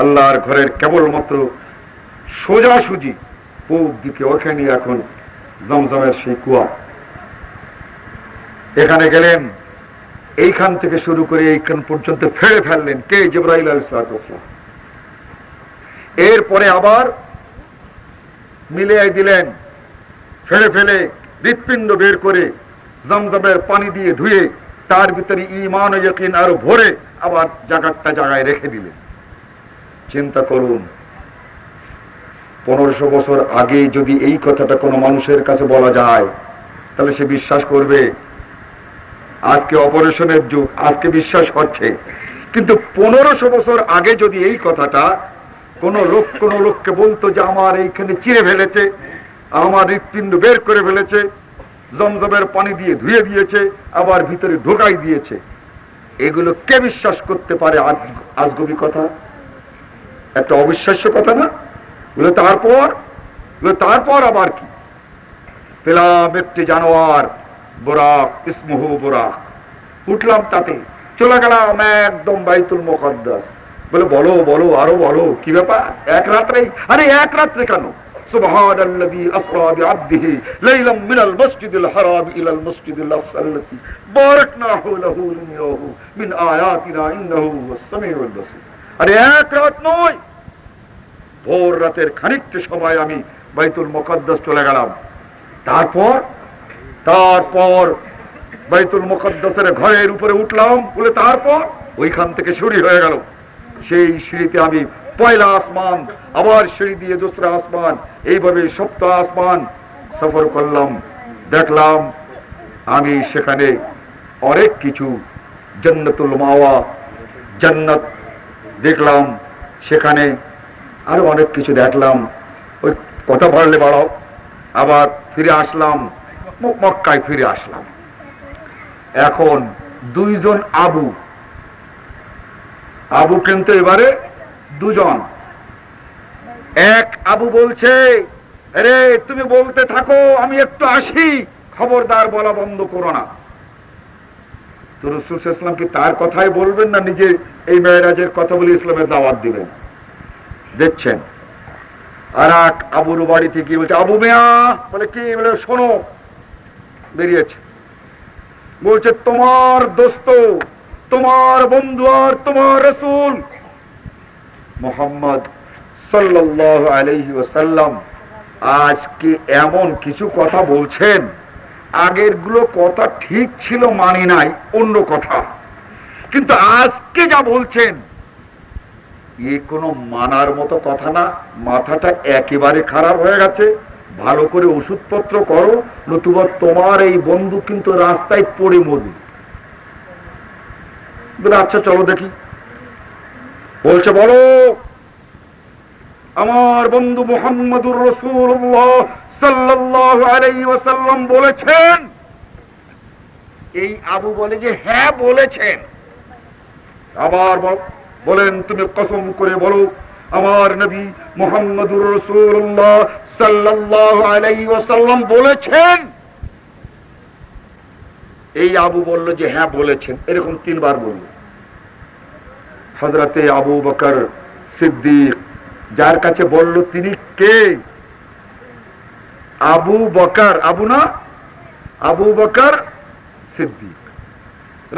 আল্লাহর ঘরের কেবলমাত্র সোজাসুজি পূব দিকে, ওখানে এখন জমজমের সেই কুয়া। এখানে গেলেন, এইখান থেকে শুরু করে এইখান পর্যন্ত ফেলে ফেললেন কে? জিবরাইল আলাইহিস সালাম। এরপরে আবার মিলিয়ে দিলেন, ফেলে ফেলে হৃৎপিণ্ড বের করে জমজমের পানি দিয়ে ধুয়ে তার ভিতরে ঈমান ও ইয়াকিন আরো ভরে আবার জায়গাটা জায়গায় রেখে দিলেন। চিন্তা করুন, 1500 বছর আগে যদি এই কথাটা কোনো মানুষের কাছে বলা যায় তাহলে সে বিশ্বাস করবে? আজকে অপারেশনের যুগ, আজকে বিশ্বাস করছে, কিন্তু 1500 বছর আগে যদি এই কথাটা কোন লোককে বলতো যে আমার এইখানে চিরে ফেলেছে, আমার হৃৎপিণ্ড বের করে ফেলেছে, জমজমের পানি দিয়ে ধুয়ে দিয়েছে, আবার ভিতরে ঢোকাই দিয়েছে, এগুলো কে বিশ্বাস করতে পারে? আজগবি কথা, একটা অবিশ্বাস্য কথা না? তারপর আবার কি পেলাম? একটি জানোয়ার, বোরাক, ইসমুহু বোরাক, উঠলাম তাতে, চলে গেলাম একদম বাইতুল মুকাদ্দাস। বলে, বলো বলো, আরো বলো, কি ব্যাপার? এক রাত্রেই? আরে এক রাত্রে কেন? সুবহানাল্লাযী আসরা বিআবদিহি লাইলাম মিনাল মাসজিদিল হারাম ইলাল মাসজিদিল আকসাল্লাতী বারাকনা হাওলাহু লিনুরিয়াহু মিন আয়াতিনা ইন্নাহু হুয়াস সামিউল বাসীর। আরে এক রাত নয়, ভোর রাতের খানিকটা সময় আমি বাইতুল মুকাদ্দাস চলে গেলাম। তারপর বাইতুল মুকাদ্দাসের ঘরের উপরে উঠলাম। বলে, তারপর ওইখান থেকে সিঁড়ি হয়ে গেল, সেই সিঁড়িতে আমি পয়লা আসমান, আবার সিঁড়ি দিয়ে দোসরা আসমান, এইভাবে সপ্তম আসমান সফর করলাম। দেখলাম আমি সেখানে অনেক কিছু, জান্নাতুল মাওয়া, জান্নাত দেখলাম। সেখানে আরো অনেক কিছু দেখলাম। ওই কথা বাড়লে বাড়াও, আবার ফিরে আসলাম, মক্কায় ফিরে আসলাম। এখন দুইজন আবু, আবু কিন্তু এবারে দুজন। এক আবু বলছে, আরে তুমি বলতে থাকো, আমি একটু আসি, খবরদার বলা বন্ধ করো না। তো রাসূল সাল্লাল্লাহু আলাইহি ওয়াসাল্লাম কি তার কথাই বলবেন, না নিজে এই মেরাজের কথা বলে ইসলামের দাওয়াত দিবেন? দেখছেন আর এক আবুর বাড়ি থেকে বলছে, আবু মিয়া, বলে কি? বলে শোনো। বেরিয়েছে, বলছে তোমার দোস্ত, তোমার বন্ধু আর তোমার রাসূল মুহাম্মদ সাল্লাল্লাহু আলাইহি ওয়াসাল্লাম আজকে এমন কিছু কথা বলছেন, আগের গুলো কথা ঠিক ছিল, মানি নাই, অন্য কথা, কিন্তু আজকে যা বলছেন এ কোনো মানার মতো কথা না। মাথাটা একেবারে খারাপ হয়ে গেছে, ভালো করে ওষুধপত্র করো, নতুবা তোমার এই বন্ধু কিন্তু রাস্তায় পড়ে মরবে। বলে আচ্ছা চলো দেখি। বলছে বলো। আমার বন্ধু মুহাম্মদুর রাসূলুল্লাহ সাল্লাল্লাহু আলাইহি ওয়াসাল্লাম বলেছেন। এই আবু বলে যে হ্যাঁ বলেছেন। আবার বলেন, তুমি কসম করে বলো আমার নবী মুহাম্মদুর রাসূলুল্লাহ সাল্লাল্লাহু আলাইহি ওয়াসাল্লাম বলেছেন? এই আবু বলল যে হ্যাঁ বলেছেন। এরকম তিনবার বলল। হযরতে আবু বকর সিদ্দিক যার কাছে বলল তিনি কে? আবু বকর, আবু না, আবু বকর সিদ্দিক।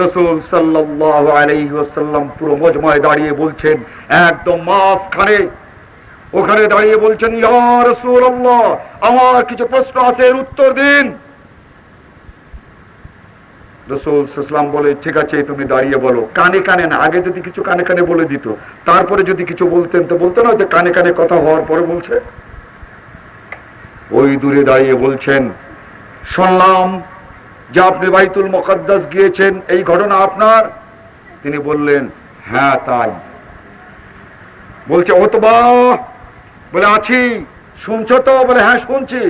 রাসূল সাল্লাল্লাহু আলাইহি ওয়াসাল্লাম পুরো মজমায় দাঁড়িয়ে বলছেন, একদম মাঝখানে, ওখানে দাঁড়িয়ে বলছেন, ইয়া রাসূলুল্লাহ, আমার কিছু প্রশ্ন আছে, এর উত্তর দিন। রাসূল সাল্লাল্লাহু আলাইহি ওয়াসাল্লাম বলে, ঠিক আছে তুমি দাঁড়িয়ে বলো। কানে কানে না, আগে যদি কিছু কানে কানে বলে দিত, তারপরে যদি কিছু বলতেন তো বলতো না যে কানে কানে কথা হওয়ার পরে বলছে। ওই দূরে দাঁড়িয়ে বলছেন, শুনলাম যে আপনি বাইতুল মুকাদ্দাস গিয়েছেন, এই ঘটনা আপনার? তিনি বললেন হ্যাঁ তাই। বলছে ওতবা, বলে আছি। শুনছো তো? বলে হ্যাঁ শুনছি।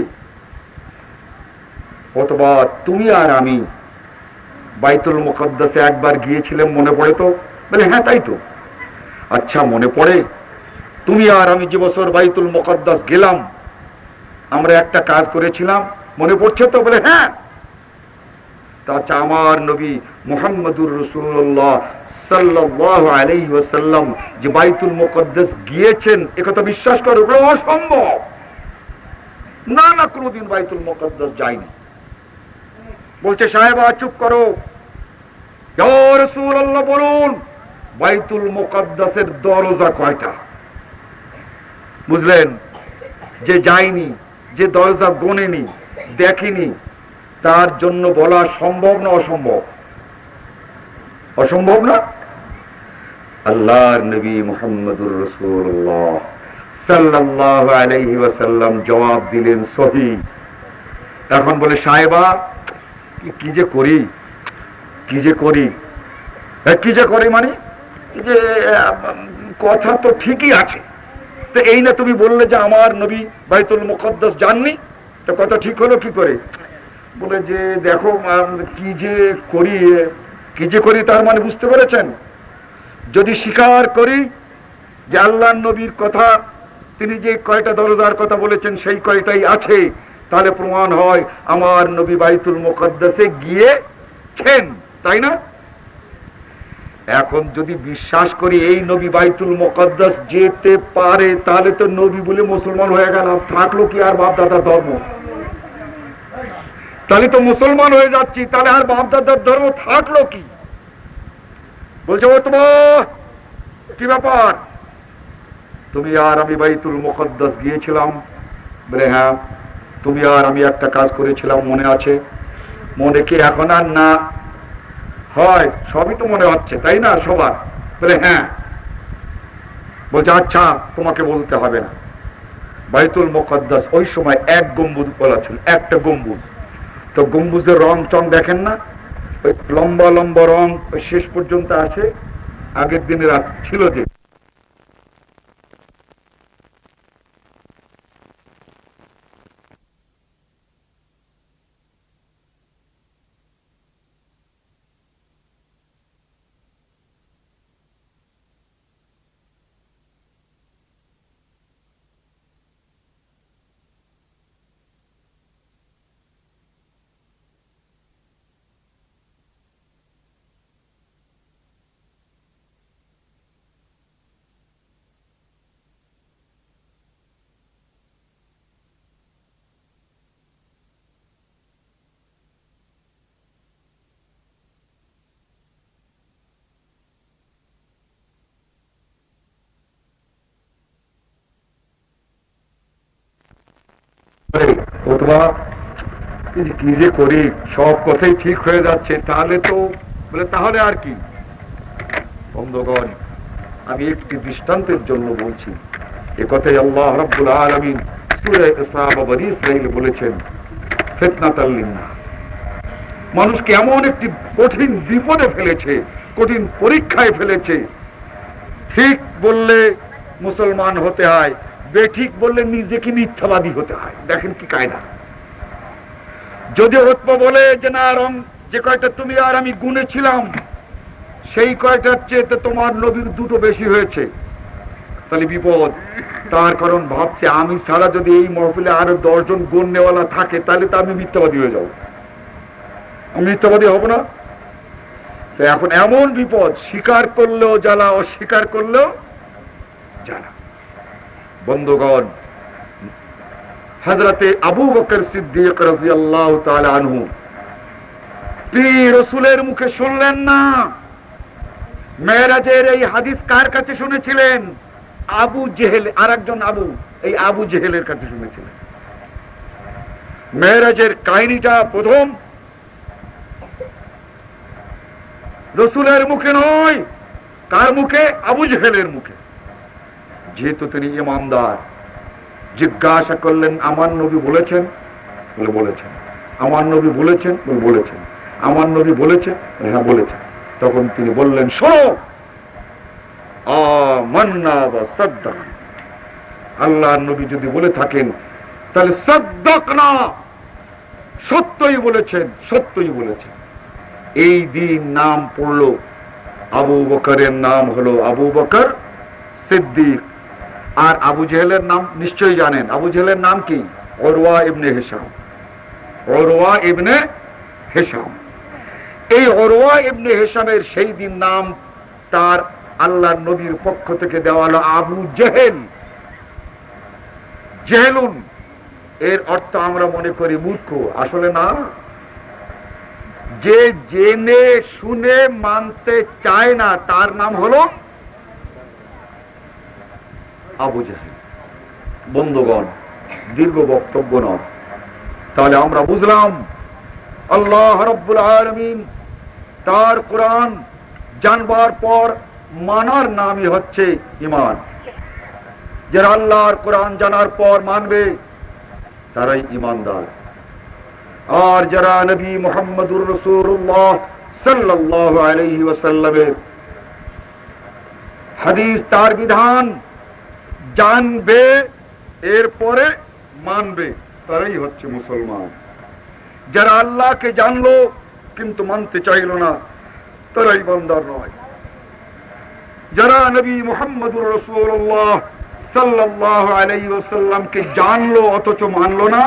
ওতবা, তুমি আর আমি বাইতুল মুকাদ্দাসে একবার গিয়েছিলাম, মনে পড়ে তো? বলে হ্যাঁ তাই তো। আচ্ছা মনে পড়ে, তুমি আর আমি যে বছর বাইতুল মুকাদ্দাস গেলাম, আমরা একটা কাজ করেছিলাম, মনে পড়ছে তো? বলে হ্যাঁ। আচ্ছা আমার নবী মুহাম্মদুর রাসূলুল্লাহ সাল্লাল্লাহু আলাইহি ওয়াসাল্লাম যে বাইতুল মুকাদ্দাস গিয়েছেন, একথা বিশ্বাস করো? অসম্ভব, না না, কোনদিন বাইতুল মুকাদ্দাস যায়নি। বলছে সাহেবা চুপ করো, ইয়া রাসূলুল্লাহ বলুন বাইতুল মুকাদ্দাসের দরজা কয়টা? বুঝলেন, যে যায়নি, যে দরজা গোনেনি, দেখেনি, তার জন্য বলা সম্ভব না অসম্ভব? অসম্ভব না। আল্লাহর নবী মুহাম্মদুর রাসূলুল্লাহ সাল্লাল্লাহু আলাইহি ওয়াসাল্লাম জবাব দিলেন সহিহ। এখন বলে সাহেবা কি যে করি, কি যে করি, কি যে করি, মানে যে কথা তো ঠিকই আছে, তো এই না তুমি বললে যে আমার নবী বাইতুল মুকাদ্দাস যাননি, তো কথা ঠিক হলো কি করে? বলে যে দেখো কি যে করি, কি যে করি তার মানে বুঝতে পেরেছেন? যদি স্বীকার করি যে আল্লাহর নবীর কথা, তিনি যে কয়টা দরজার কথা বলেছেন সেই কয়টাই আছে, তাহলে প্রমাণ হয় আমার নবী বাইতুল মুকাদ্দাসে গিয়েছেন, তাই না? এখন যদি বিশ্বাস করি এই নবী বাইতুল মুকাদ্দাস যেতে পারে, তাহলে তো নবী বলে মুসলমান হয়ে গেলাম, থাকলো কি আর বাপ দাদার ধর্ম? তাহলে তো মুসলমান হয়ে যাচ্ছি, তাহলে আর বাপ দাদার ধর্ম থাকলো কি? বলছে ও তোমার কি ব্যাপার, তুমি আর আমি বাইতুল মুকাদ্দাস গিয়েছিলাম? বলে হ্যাঁ। তুমি আর আমি একটা কাজ করেছিলাম, মনে আছে? মনে কি এখন আর না হয়? সবই তো মনে হচ্ছে, তাই না সবার? বলে হ্যাঁ। বলছে আচ্ছা তোমাকে বলতে হবে না, বাইতুল মুকাদ্দাস ওই সময় এক গম্বুজ বলা ছিল, একটা গম্বুজ। তো গম্বুজের রং টং দেখেন না, ওই লম্বা লম্বা রং ওই শেষ পর্যন্ত আছে, আগের দিনের ছিল যে অথবা কি যে করি, সব কথাই ঠিক হয়ে যাচ্ছে, তাহলে তো বলে তাহলে আর কি। বন্ধুগণ, আমি একটি দৃষ্টান্তের জন্য বলছি, এ কথাই আল্লাহ রাব্বুল আলামিন সূরা ইসরা বা বনী ইসরাঈল বলেছেন, ফিতনাতাল লিন্নাস। মানুষকে এমন একটি কঠিন বিপদে ফেলেছে, কঠিন পরীক্ষায় ফেলেছে। ঠিক বললে মুসলমান হতে হয়, বেঠিক বললে নিজেকে মিথ্যাবাদী হতে হয়। দেখেন কি কায়দা। যদি উতবা বলে যে না, যে কয়টা তুমি আর আমি গুনেছিলাম সেই কয়টার চেয়ে তোমার নবীর দুটো বেশি হয়েছে, তাহলে বিপদ। তার কারণ ভাবছে আমি ছাড়া যদি এই মহফিলে আরো 10 জন গণ্যওয়ালা থাকে তাহলে তো আমি মিথ্যাবাদী হয়ে যাব, আমি মিথ্যাবাদী হব না। তো এখন এমন বিপদ, স্বীকার করলেও জ্বালা, অস্বীকার করলেও জ্বালা। বন্ধুগণ, হযরতে আবু বকর সিদ্দিক রাদিয়াল্লাহু তাআলা আনহু রাসূলের মুখে শুনলেন না। মেরাজের এই হাদিস কার কাছে শুনেছিলেন? আবু জেহেল, আরেকজন আবু, এই আবু জেহেলের কাছে শুনেছিলেন। মেরাজের কাহিনীটা প্রথম রাসূলের মুখে নয়, কার মুখে? আবু জেহেলের মুখে। যেহেতু তিনি ইমানদার, জিজ্ঞাসা করলেন আমার নবী বলেছেন? বলে বলেছেন। আমার নবী বলেছেন? বলে বলেছেন। আমার নবী বলেছেন? হ্যাঁ বলেছেন। তখন তিনি বললেন, শোনো, আমান্না ওয়া সাদ্দাকনা। আল্লাহর নবী যদি বলে থাকেন তাহলে সাদ্দাকনা, সত্যই বলেছেন, সত্যই বলেছেন। এই দিন নাম পড়লো, আবু বকরের নাম হলো আবু বকর সিদ্দিক। আর আবু জেহেলের নাম নিশ্চয়ই জানেন। আবু জেহেলের নাম কি? উরওয়া ইবনে হিশাম। উরওয়া ইবনে হিশাম। এই উরওয়া ইবনে হিশামের সেই দিন নাম তার আল্লাহর নবীর পক্ষ থেকে দেওয়া হলো আবু জেহেল। জেহেলুন এর অর্থ আমরা মনে করি মূর্খ, আসলে না। যে জেনে শুনে মানতে চায় না তার নাম হলো আবু জেহেল। বন্ধুগণ, দীর্ঘ বক্তব্য নয়, তাহলে আমরা বুঝলাম আল্লাহ রাব্বুল আলামিন তার কোরআন জানবার পর মানার নামই হচ্ছে ঈমান। যারা আল্লাহর কোরআন জানার পর মানবে তারাই ঈমানদার। আর যারা নবী মুহাম্মদুর রাসূলুল্লাহ সাল্লাল্লাহু আলাইহি ওয়াসাল্লামের হাদিস, তার বিধান জানবে এরপরে মানবে, তারাই হচ্ছে মুসলমান। যারা আল্লাহকে জানলো কিন্তু মানতে চাইল না, তারা ঈমানদার নয়। যারা নবী মুহাম্মদুর রাসূলুল্লাহ সাল্লাল্লাহু আলাইহি ওয়াসাল্লামকে জানলো অথচ মানলো না,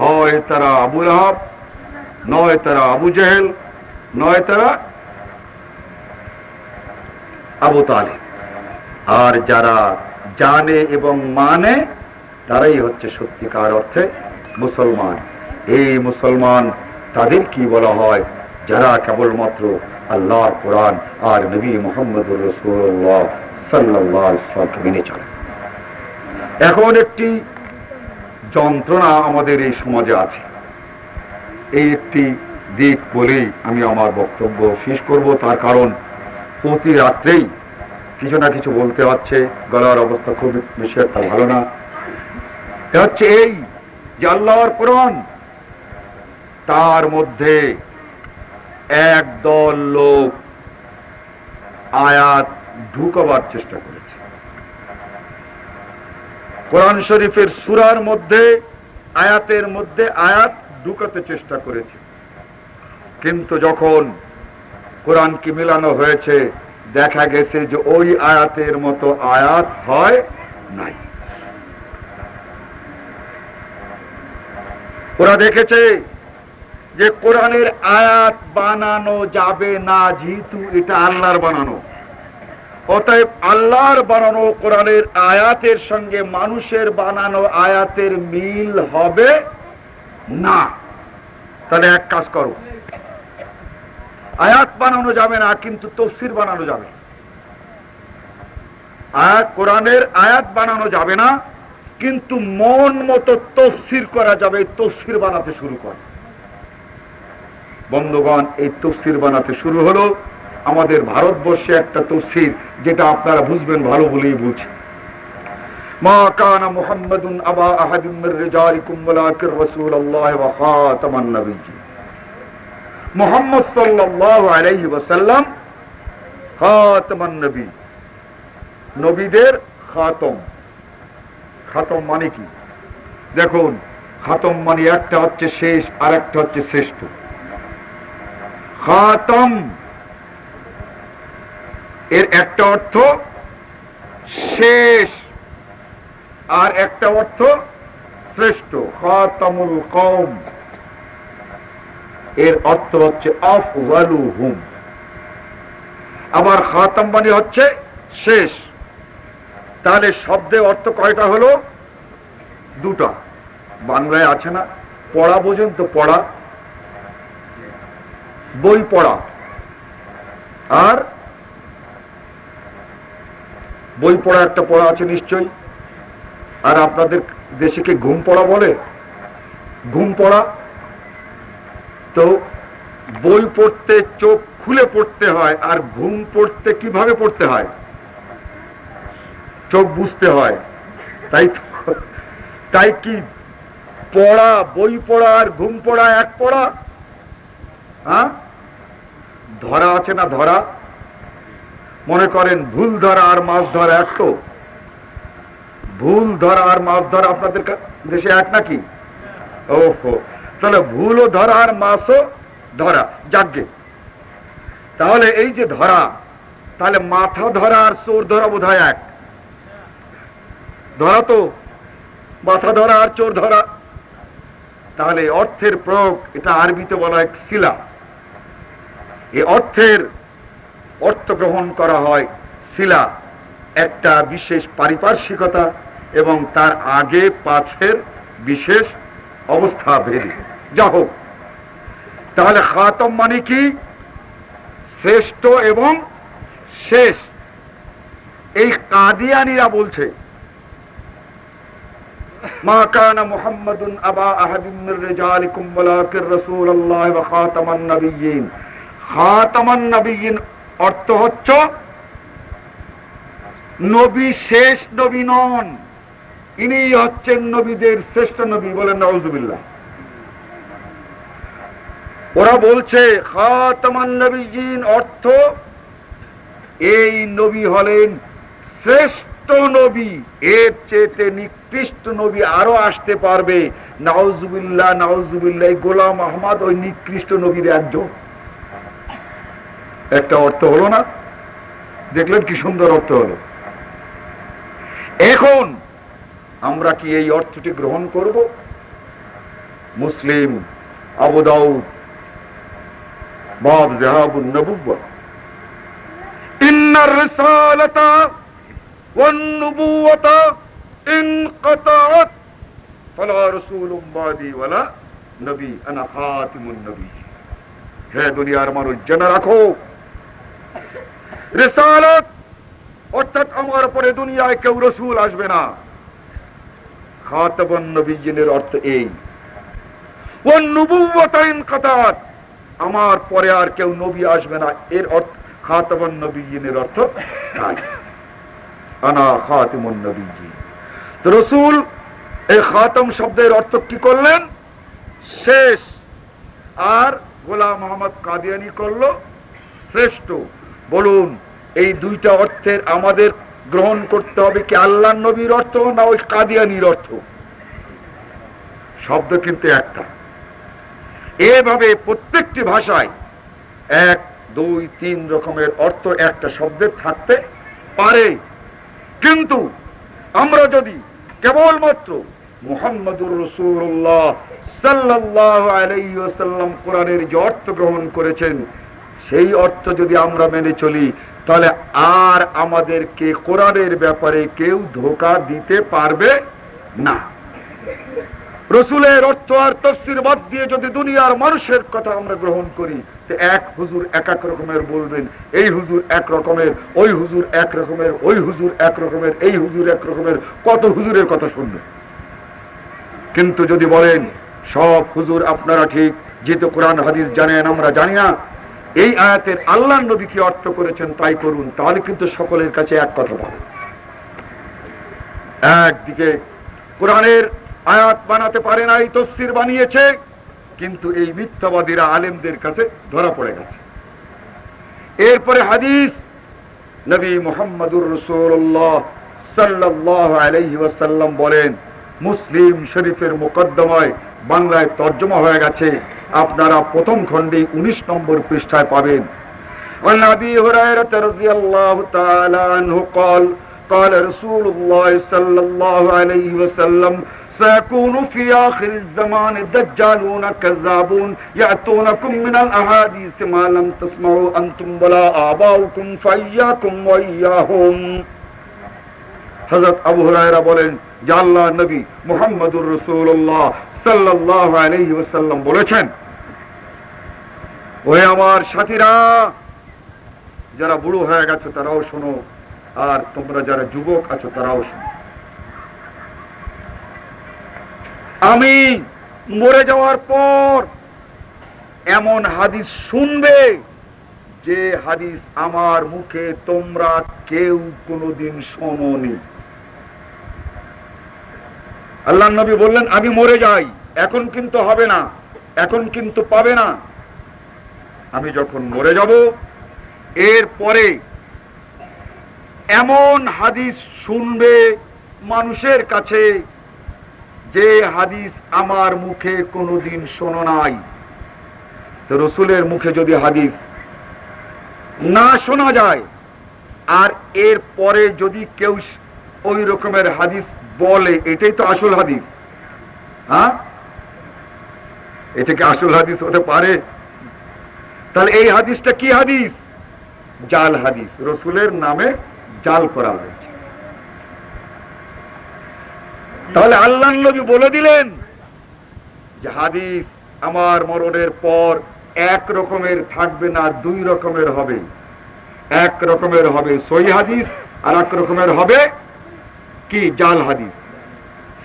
হয় তারা আবু লাহাব, নয় তারা আবু জেহেল, নয় তারা আবু তালিব। আর যারা জানে এবং মানে তারাই হচ্ছে সত্যিকার অর্থে মুসলমান। এই মুসলমান তাদের কি বলা হয়? যারা কেবলমাত্র আল্লাহর কোরআন আর নবী মুহাম্মদুর রাসূলুল্লাহ সাল্লাল্লাহু আলাইহি ওয়াসাল্লামকে মেনে চলে। এখন একটি যন্ত্রণা আমাদের এই সমাজে আছে, এই একটি দিক বলেই আমি আমার বক্তব্য শেষ করব। তার কারণ প্রতি রাত্রেই কিছু না কিছু বলতে হচ্ছে, গলার অবস্থা খুব বেশি একটা ভালো না। এটা হচ্ছে এই যে আল্লাহর কোরআন, তার মধ্যে একদল লোক আয়াত ঢুকাবার চেষ্টা করেছে। কোরআন শরীফের সূরার মধ্যে, আয়াতের মধ্যে আয়াত ঢুকাতে চেষ্টা করেছে, কিন্তু যখন কোরআনকে মিলানো হয়েছে দেখা গেছে যে ওই আয়াতের মতো আয়াত হয় নাই। ওরা দেখেছে যে কোরআনের আয়াত বানানো যাবে না, যেহেতু এটা আল্লাহর বানানো। অতএব আল্লাহর বানানো কোরআনের আয়াতের সঙ্গে মানুষের বানানো আয়াতের মিল হবে না। তাহলে এক কাজ করো, আয়াত বানানো যাবে না কিন্তু তাফসীর বানানো যাবে। আয়াত, কোরআনের আয়াত বানানো যাবে না কিন্তু মন মতো তফসির করা যাবে, তফসির বানাতে শুরু করে। বন্ধুগণ, এই তফসির বানাতে শুরু হলো আমাদের ভারতবর্ষে একটা তফসির, যেটা আপনারা বুঝবেন ভালো বলেই বুঝি। মা কানা মুহাম্মাদুন আবা আহাদিন মির রিজালিকুম ওয়ালাকিন রাসূলুল্লাহ ওয়া খাতামান নাবিয়্যিন। মুহাম্মদ সাল্লাল্লাহু আলাইহি ওয়াসাল্লাম খাতামান নবী, নবীদের খাতম। খাতম মানে কি? দেখুন, খাতম মানে একটা হচ্ছে শেষ আর একটা হচ্ছে শ্রেষ্ঠ। খাতম এর একটা অর্থ শেষ আর একটা অর্থ শ্রেষ্ঠ। খাতামুল কওম এর অর্থ হচ্ছে আফযালুহুম। আবার খাতাম মানে হচ্ছে শেষ। তাহলে শব্দের অর্থ কয়টা হলো? দুটা। বাংলায় আছে না, পড়া বোঝেন তো? পড়া, বই পড়া। আর বই পড়া একটা পড়া আছে নিশ্চয়ই। আর আপনাদের দেশে কি ঘুম পড়া বলে? ঘুম পড়া। তো বই পড়তে চোখ খুলে পড়তে হয়, আর ঘুম পড়তে কিভাবে পড়তে হয়? চোখ বুঝতে হয়। তাই কি পড়া, বই পড়া আর ঘুম পড়া এক পড়া? হ্যাঁ, ধরা আছে না ধরা? মনে করেন ভুল ধরা আর মাছ ধরা এক তো? ভুল ধরা আর মাছ ধরা আপনাদের দেশে এক নাকি? ওহো, তাহলে ভুলও ধরা আর মাছও ধরা, যাগ্গে। তাহলে এই যে ধরা, তাহলে মাথা ধরা আর চোর ধরা বোধহয় এক। ধরা তো, মাথা ধরা আর চোর ধরা। তাহলে অর্থের প্রয়োগ, এটা আরবিতে বলা হয় সিলা। এই অর্থের অর্থ গ্রহণ করা হয় সিলা, একটা বিশেষ পারিপার্শ্বিকতা এবং তার আগে পাছের বিশেষ অবস্থা ভেদে। যা হোক, তাহলে খাতম মানে কি? শ্রেষ্ঠ এবং শেষ। এই কাদিয়ানীরা বলছে মা কানা মুহাম্মাদুন আবা আহাদিন মির রিজালিকুম ওয়ালাকিন রাসূলুল্লাহ ওয়া খাতামান নাবিয়্যিন। খাতামান নাবিয়্যিন অর্থ হচ্ছে নবী শেষ নবী নন, ইনি হচ্ছেন নবীদের শ্রেষ্ঠ নবী। বলেন নাউযুবিল্লাহ। ওরা বলছে খাতামান নাবিয়্যিন অর্থ এই নবী হলেন শ্রেষ্ঠ নবী, এর চেয়ে নিকৃষ্ট নবী আরো আসতে পারবে। নাউযুবিল্লাহ, নাউযুবিল্লাহ। গোলাম আহমদ ওই নিকৃষ্ট নবীর একজন। একটা অর্থ হলো না? দেখলেন কি সুন্দর অর্থ হলো। এখন আমরা কি এই অর্থটি গ্রহণ করব? মুসলিম, আবু দাউদ, বাব যাহাবুন নবুওয়া, ইন্নার রিসালাতা ওয়ান নুবুওয়াতা ইনকাতাআত ফালা রাসূলুম বাদি ওয়ালা নবী আনা খাতিমুন নবী। হে দুনিয়ার মানুষ, জেনে রাখো, রিসালাত অর্থাৎ আমার পরে দুনিয়ায় কেউ রসুল আসবে না। খাতামুন নবিয়্যিনের অর্থ এই। ওয়ান নুবুওয়াতা ইনকাতাআত, আমার পরে আর কেউ নবী আসবে না, এর অর্থ খাতামুন নবিয়্যিনের অর্থ তাই। আনা খাতিমুন নবিয়্যিন। তো রসুল এই খাতম শব্দের অর্থ কি করলেন? শেষ। আর গোলাম মোহাম্মদ কাদিয়ানী করলো শ্রেষ্ঠ। বলুন, এই দুইটা অর্থের আমাদের গ্রহণ করতে হবে কি আল্লাহর নবীর অর্থ না ওই কাদিয়ানির অর্থ? শব্দ কিন্তু একটা। এভাবে প্রত্যেকটি ভাষায় 1, 2, 3 রকমের অর্থ একটা শব্দের থাকতে পারে। কিন্তু আমরা যদি কেবলমাত্র মুহাম্মদুর রাসূলুল্লাহ সাল্লাল্লাহু আলাইহি ওয়াসাল্লাম কোরআনের যে অর্থ গ্রহণ করেছেন সেই অর্থ যদি আমরা মেনে চলি, তাহলে আর আমাদেরকে কোরআনের ব্যাপারে কেউ ধোঁকা দিতে পারবে না। রসুলের অর্থ আর তাফসীর বাদ দিয়ে যদি দুনিয়ার মানুষের কথা আমরা গ্রহণ করি, তো এক হুজুর এক এক রকমের বলবেন, এই হুজুর এক রকমের, ওই হুজুর এক রকমের, ওই হুজুর এক রকমের, এই হুজুর এক রকমের, কত হুজুরের কথা শুনবেন। কিন্তু যদি বলেন সব হুজুর আপনারা ঠিক, যেহেতু কোরআন হাদিস জানেন আমরা জানি না, এই আয়াতের আল্লাহর নবী কি অর্থ করেছেন তাই করুন, তাহলে কিন্তু সকলের কাছে এক কথা পাবেন। একদিকে কোরআনের আয়াত বানাতে পারে নাই, তাফসীর বানিয়েছে, কিন্তু এই মিথ্যাবাদীরা আলেমদের কাছে ধরা পড়ে গেছে। এরপরে হাদিস, নবী মুহাম্মদুর রাসূলুল্লাহ সাল্লাল্লাহু আলাইহি ওয়াসাল্লাম বলেন, মুসলিম শরীফের মুকদ্দমায় বাংলায় তর্জমা হয়ে গেছে, আপনারা প্রথম খণ্ডে 19 নম্বর পৃষ্ঠায় পাবেন। عن أبي هريرة رضي الله تعالى عنه قال قال رسول الله صلى الله عليه وسلم سيكون في آخر الزمان دجالون كذابون يأتونكم من الأحاديث ما لم تسمعوا أنتم ولا آباؤكم فإياكم وإياهم। হযরত আবু হুরায়রা বলেন যে আল্লাহর নবী মুহাম্মদুর রাসূলুল্লাহ সাল্লাল্লাহু আলাইহি ওয়াসাল্লাম বলেছেন, ওহে আমার সাথীরা, যারা বুড়ো হয়ে গেছে তারাও শোনো, আর তোমরা যারা যুবক আছো তারাও শোনো। আমি মরে যাওয়ার পর এমন হাদিস শুনবে যে হাদিস আমার মুখে তোমরা কেউ কোনোদিন শোনোনি। আল্লাহর নবী বললেন আমি মরে যাই, এখন কিন্তু হবে না, এখন কিন্তু পাবে না। আমি যখন মরে যাব এরপরে এমন হাদিস শুনবে মানুষের কাছে যে হাদিস আমার মুখে কোনোদিন শোনো নাই। তো রসুলের মুখে যদি হাদিস না শোনা যায়, আর এর পরে যদি কেউ ওই রকমের হাদিস বলে, এটাই তো আসল হাদিস। হ্যাঁ, এটা কি আসল হাদিস হতে পারে? তাহলে এই হাদিসটা কি হাদিস? জাল হাদিস, রসুলের নামে জাল করা হয়েছে। তাহলে আল্লাহর নবী বলে দিলেন যে হাদিস আমার মরণের পর এক রকমের থাকবে না, দুই রকমের হবে। এক রকমের হবে সহিহ হাদিস, আর এক রকমের হবে কি? জাল হাদিস।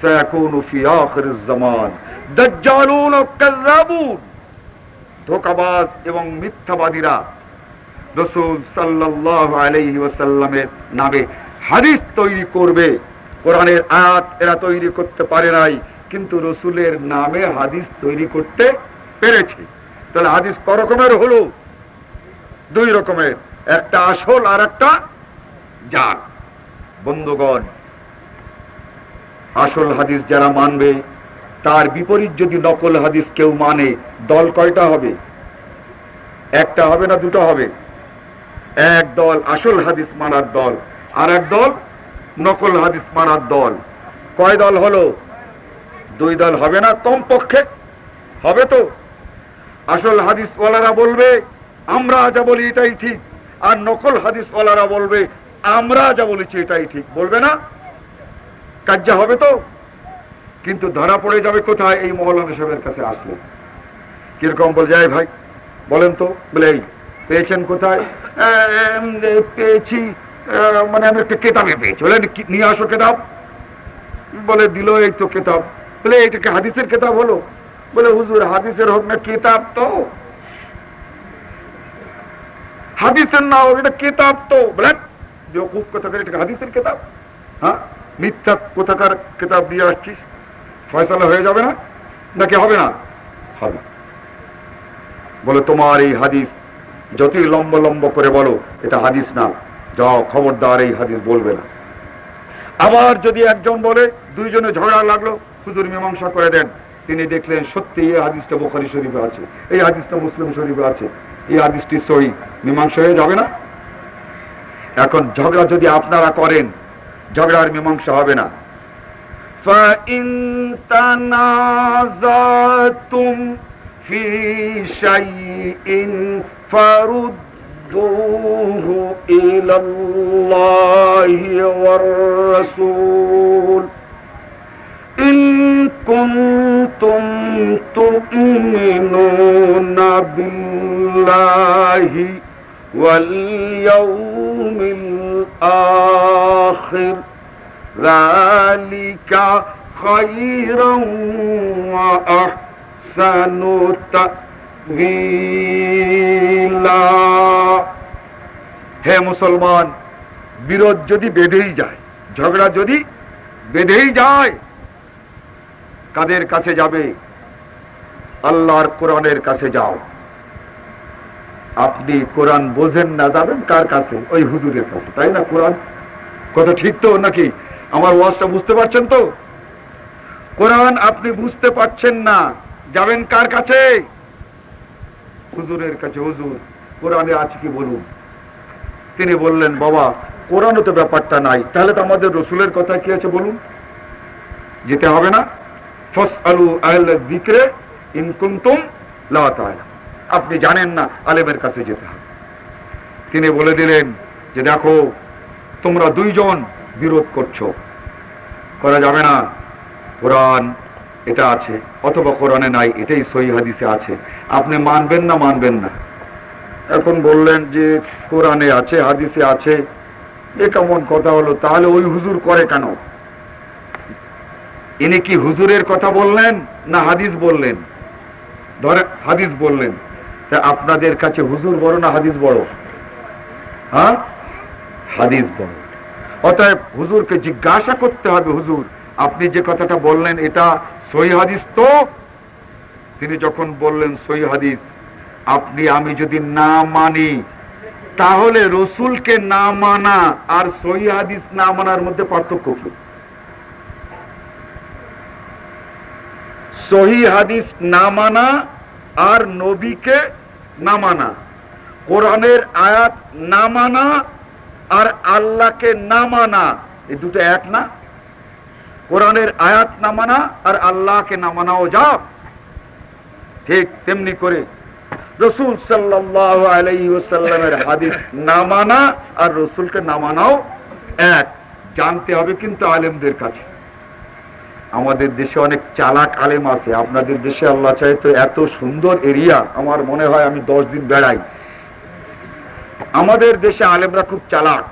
সায়াকুনু ফি আখিরিজ জামান দাজ্জালুন ওয়া কাযাবুন, ধোঁকাবাজ এবং মিথ্যাবাদীরা রাসূল সাল্লাল্লাহু আলাইহি ওয়াসাল্লামের নামে হাদিস তৈরি করবে। কোরআনের আয়াত এরা তৈরি করতে পারে নাই, কিন্তু রসুলের নামে হাদিস তৈরি করতে পেরেছে। তাহলে হাদিস ক রকমের হলো? দুই রকমের, একটা আসল আর একটা জাল। বন্ধুগণ, আসল হাদিস যারা মানবে, তার বিপরীত যদি নকল হাদিস কেউ মানে, দল কয়টা হবে? একটা হবে না দুটো হবে? এক দল আসল হাদিস মানার দল, আর এক দল নকল হাদিস মানার দল। কয় দল হলো? দুই দল হবে না? কমপক্ষে হবে তো। আসল হাদিস ওয়ালারা বলবে আমরা যা বলি এটাই ঠিক, আর নকল হাদিস ওয়ালারা বলবে আমরা যা বলেছি এটাই ঠিক। বলবে না? কার্যা হবে তো। কিন্তু ধরা পড়ে যাবে কোথায়? এই মৌলানা সাহেবের কাছে আসলে কিরকম বল যায়, ভাই বলেন তো, বলে এই পেয়েছেন কোথায়? পেয়েছি মানে আমি একটা কেতাবে পেয়েছি। বলে নিয়ে আসো কেতাব। বলে দিল, এই তো কেতাব। বলে এটাকে হাদিসের কেতাব হলো? বলে হুজুর হাদিসের হোক না কেতাব তো, হাদিসের না হোক, এটা কেতাব তো। বলে বেওকুফ কোথাকার, এটাকে হাদিসের কেতাব? হ্যাঁ, মিথ্যা কোথাকার কেতাব দিয়ে আসছিস। ফয়সালা হয়ে যাবে না নাকি হবে না? হবে। বলে তোমার এই হাদিস যতই লম্বা লম্বা করে বলো, এটা হাদিস না, যাও খবরদার এই হাদিস বলবে না। আবার যদি একজন বলে, দুইজনে ঝগড়া লাগলো, হুজুর মীমাংসা করে দেন। তিনি দেখলেন সত্যি এই হাদিসটা বুখারী শরীফে আছে, এই হাদিসটা মুসলিম শরীফে আছে, এই হাদিসটি সহিহ, মীমাংসা হয়ে যাবে না? এখন ঝগড়া যদি আপনারা করেন, ঝগড়ার মীমাংসা হবে না। فَإِن تَنَازَعْتُمْ فِي شَيْءٍ فَرُدُّوهُ إِلَى اللَّهِ وَالرَّسُولِ إِن কুনতুম তুমিনুনা বিল্লাহি ওয়াল ইয়াউমিল আখির যালিকা খায়রান ওয়া আহসানু তা'ওয়িলা। হে মুসলমান, বিরোধ যদি বেঁধেই যায়, ঝগড়া যদি বেঁধেই যায়, কাদের কাছে যাবে? আল্লাহর কোরআনের কাছে যাও। আপনি কোরআন বোঝেন না, যাবেন কার কাছে? ওই হুজুরের কাছে, তাই না? কোরআন কথা ঠিক তো নাকি? আমার ওয়াজটা বুঝতে পারছেন তো? কোরআন আপনি বুঝতে পারছেন না, যাবেন কার কাছে? হুজুরের কাছে। হুজুর, কোরআনে আছে কি বলুন। তিনি বললেন, বাবা কোরআনও তো ব্যাপারটা নাই, তাহলে তো আমাদের রসুলের কথা কি আছে বলুন? যেতে হবে না? ফাসআলু আহলা যিকরি ইন কুনতুম লা তা'লামুন। আপনি জানেন না, আলেমের কাছে যেতে হবে। তিনি বলে দিলেন যে দেখো, তোমরা দুইজন বিরোধ করছো, করা যাবে না। কোরআন এটা আছে, অথবা কোরআনে নাই, এটাই সহিহ হাদিসে আছে, আপনি মানবেন না মানবেন না? এখন বললেন যে কোরআনে আছে, হাদিসে আছে, এ কেমন কথা হলো? তাহলে ওই হুজুর করে কেন? ইনি কি হুজুরের কথা বললেন না হাদিস বললেন? ধরে হাদিস বললেন। তা আপনাদের কাছে হুজুর বড় না হাদিস বড়? হ্যাঁ, হাদিস বড়। অতএব হুজুরকে জিজ্ঞাসা করতে হবে, হুজুর আপনি যে কথাটা বললেন এটা সহিহ হাদিস তো? তিনি যখন বললেন সহিহ হাদিস, আপনি আমি যদি না মানি, তাহলে রসুলকে না মানা আর সহিহ হাদিস না মানার মধ্যে পার্থক্য কি? সহিহ হাদিস না মানা আর নবীকে না মানা, কোরআনের আয়াত না মানা আর আল্লাহকে না মানা, এই দুটো এক না? কোরআনের আয়াত না মানা আর আল্লাহকে না মানাও যাও। ঠিক তেমনি করে রাসূল সাল্লাল্লাহু আলাইহি ওয়াসাল্লামের হাদিস না মানা আর রাসূলকে না মানাও এক। জানতে হবে কিন্তু আলেমদের কাছে। আমাদের দেশে অনেক চালাক আলেম আছে, আপনাদের দেশে আল্লাহ চাই তো এত সুন্দর এরিয়া, আমার মনে হয় আমি 10 দিন বেড়াই। আমাদের দেশে আলেমরা খুব চালাক।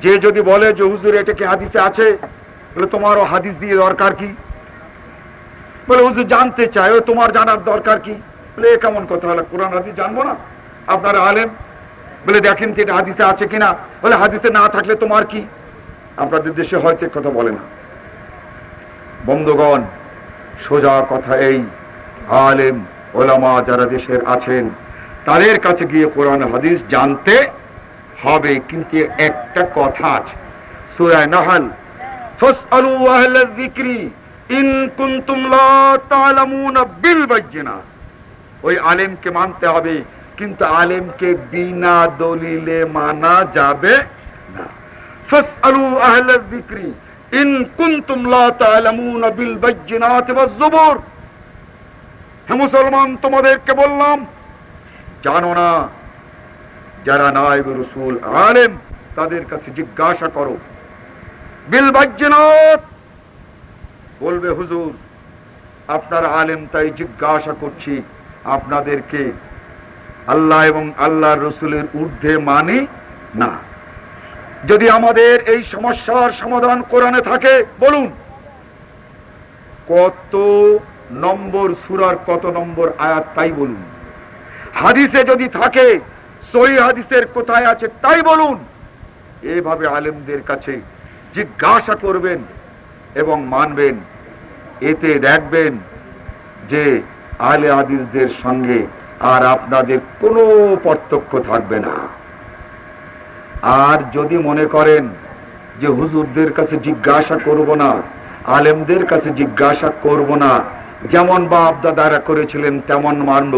যে যদি বলে যে হুজুর এটা কি হাদিসে আছে, বলে তোমারও হাদিস দিয়ে দরকার কি? বলে হুজুর জানতে চাই, ও তোমার জানার দরকার কি? বলে এ কেমন কথা হলো, কোরআন হাদিস জানবো না? আপনারা আলেম, বলে দেখেন কি এটা হাদিসে আছে কিনা। বলে হাদিসে না থাকলে তোমার কি? আপনাদের দেশে হয়তো কথা বলে না। বন্ধুগণ, সোজা কথা এই, আলেম ওলামা যারা দেশের আছেন তাদের কাছে গিয়ে কোরআন হাদিস জানতে হবে। কিন্তু একটা কথা আছে, সূরা নাহল, ফাসআলু আহলা যিকরি ইন কুনতুম লা তা'লামুনা বিল বায়িনাত। ওই আলেমকে মানতে হবে, কিন্তু আলেমকে বিনা দলিলে মানা যাবে না। ফাসআলু আহলা যিকরি ইন কুনতুম লা তা'লামুনা বিল বায়িনাতি ওয়াজ যুবুর। হে মুসলমান, তোমাদেরকে বললাম, জানো না, যারা নায়েব রাসূল আলেম তাদের কাছে জিজ্ঞাসা করো বিল বায়িনাত। বলবে হুজুর আপনার আলেম, তাই জিজ্ঞাসা করছি, আপনাদেরকে আল্লাহ এবং আল্লাহর রাসূলের ঊর্ধ্বে মানি না। যদি আমাদের এই সমস্যার সমাধান কোরআনে থাকে, বলুন কত নম্বর সূরার কত নম্বর আয়াত, তাই বলুন। হাদিসে যদি থাকে, সহিহ হাদিসের কোথায় আছে তাই বলুন। এভাবে আলেমদের কাছে জিজ্ঞাসা করবেন এবং মানবেন। এতে দেখবেন যে আহলে হাদিসদের সঙ্গে আর আপনাদের কোনো পার্থক্য থাকবে না। আর যদি মনে করেন যে হুজুরদের কাছে জিজ্ঞাসা করব না, আলেমদের কাছে জিজ্ঞাসা করব না, যেমন বাপ দাদারা করেছিলেন তেমন মানব,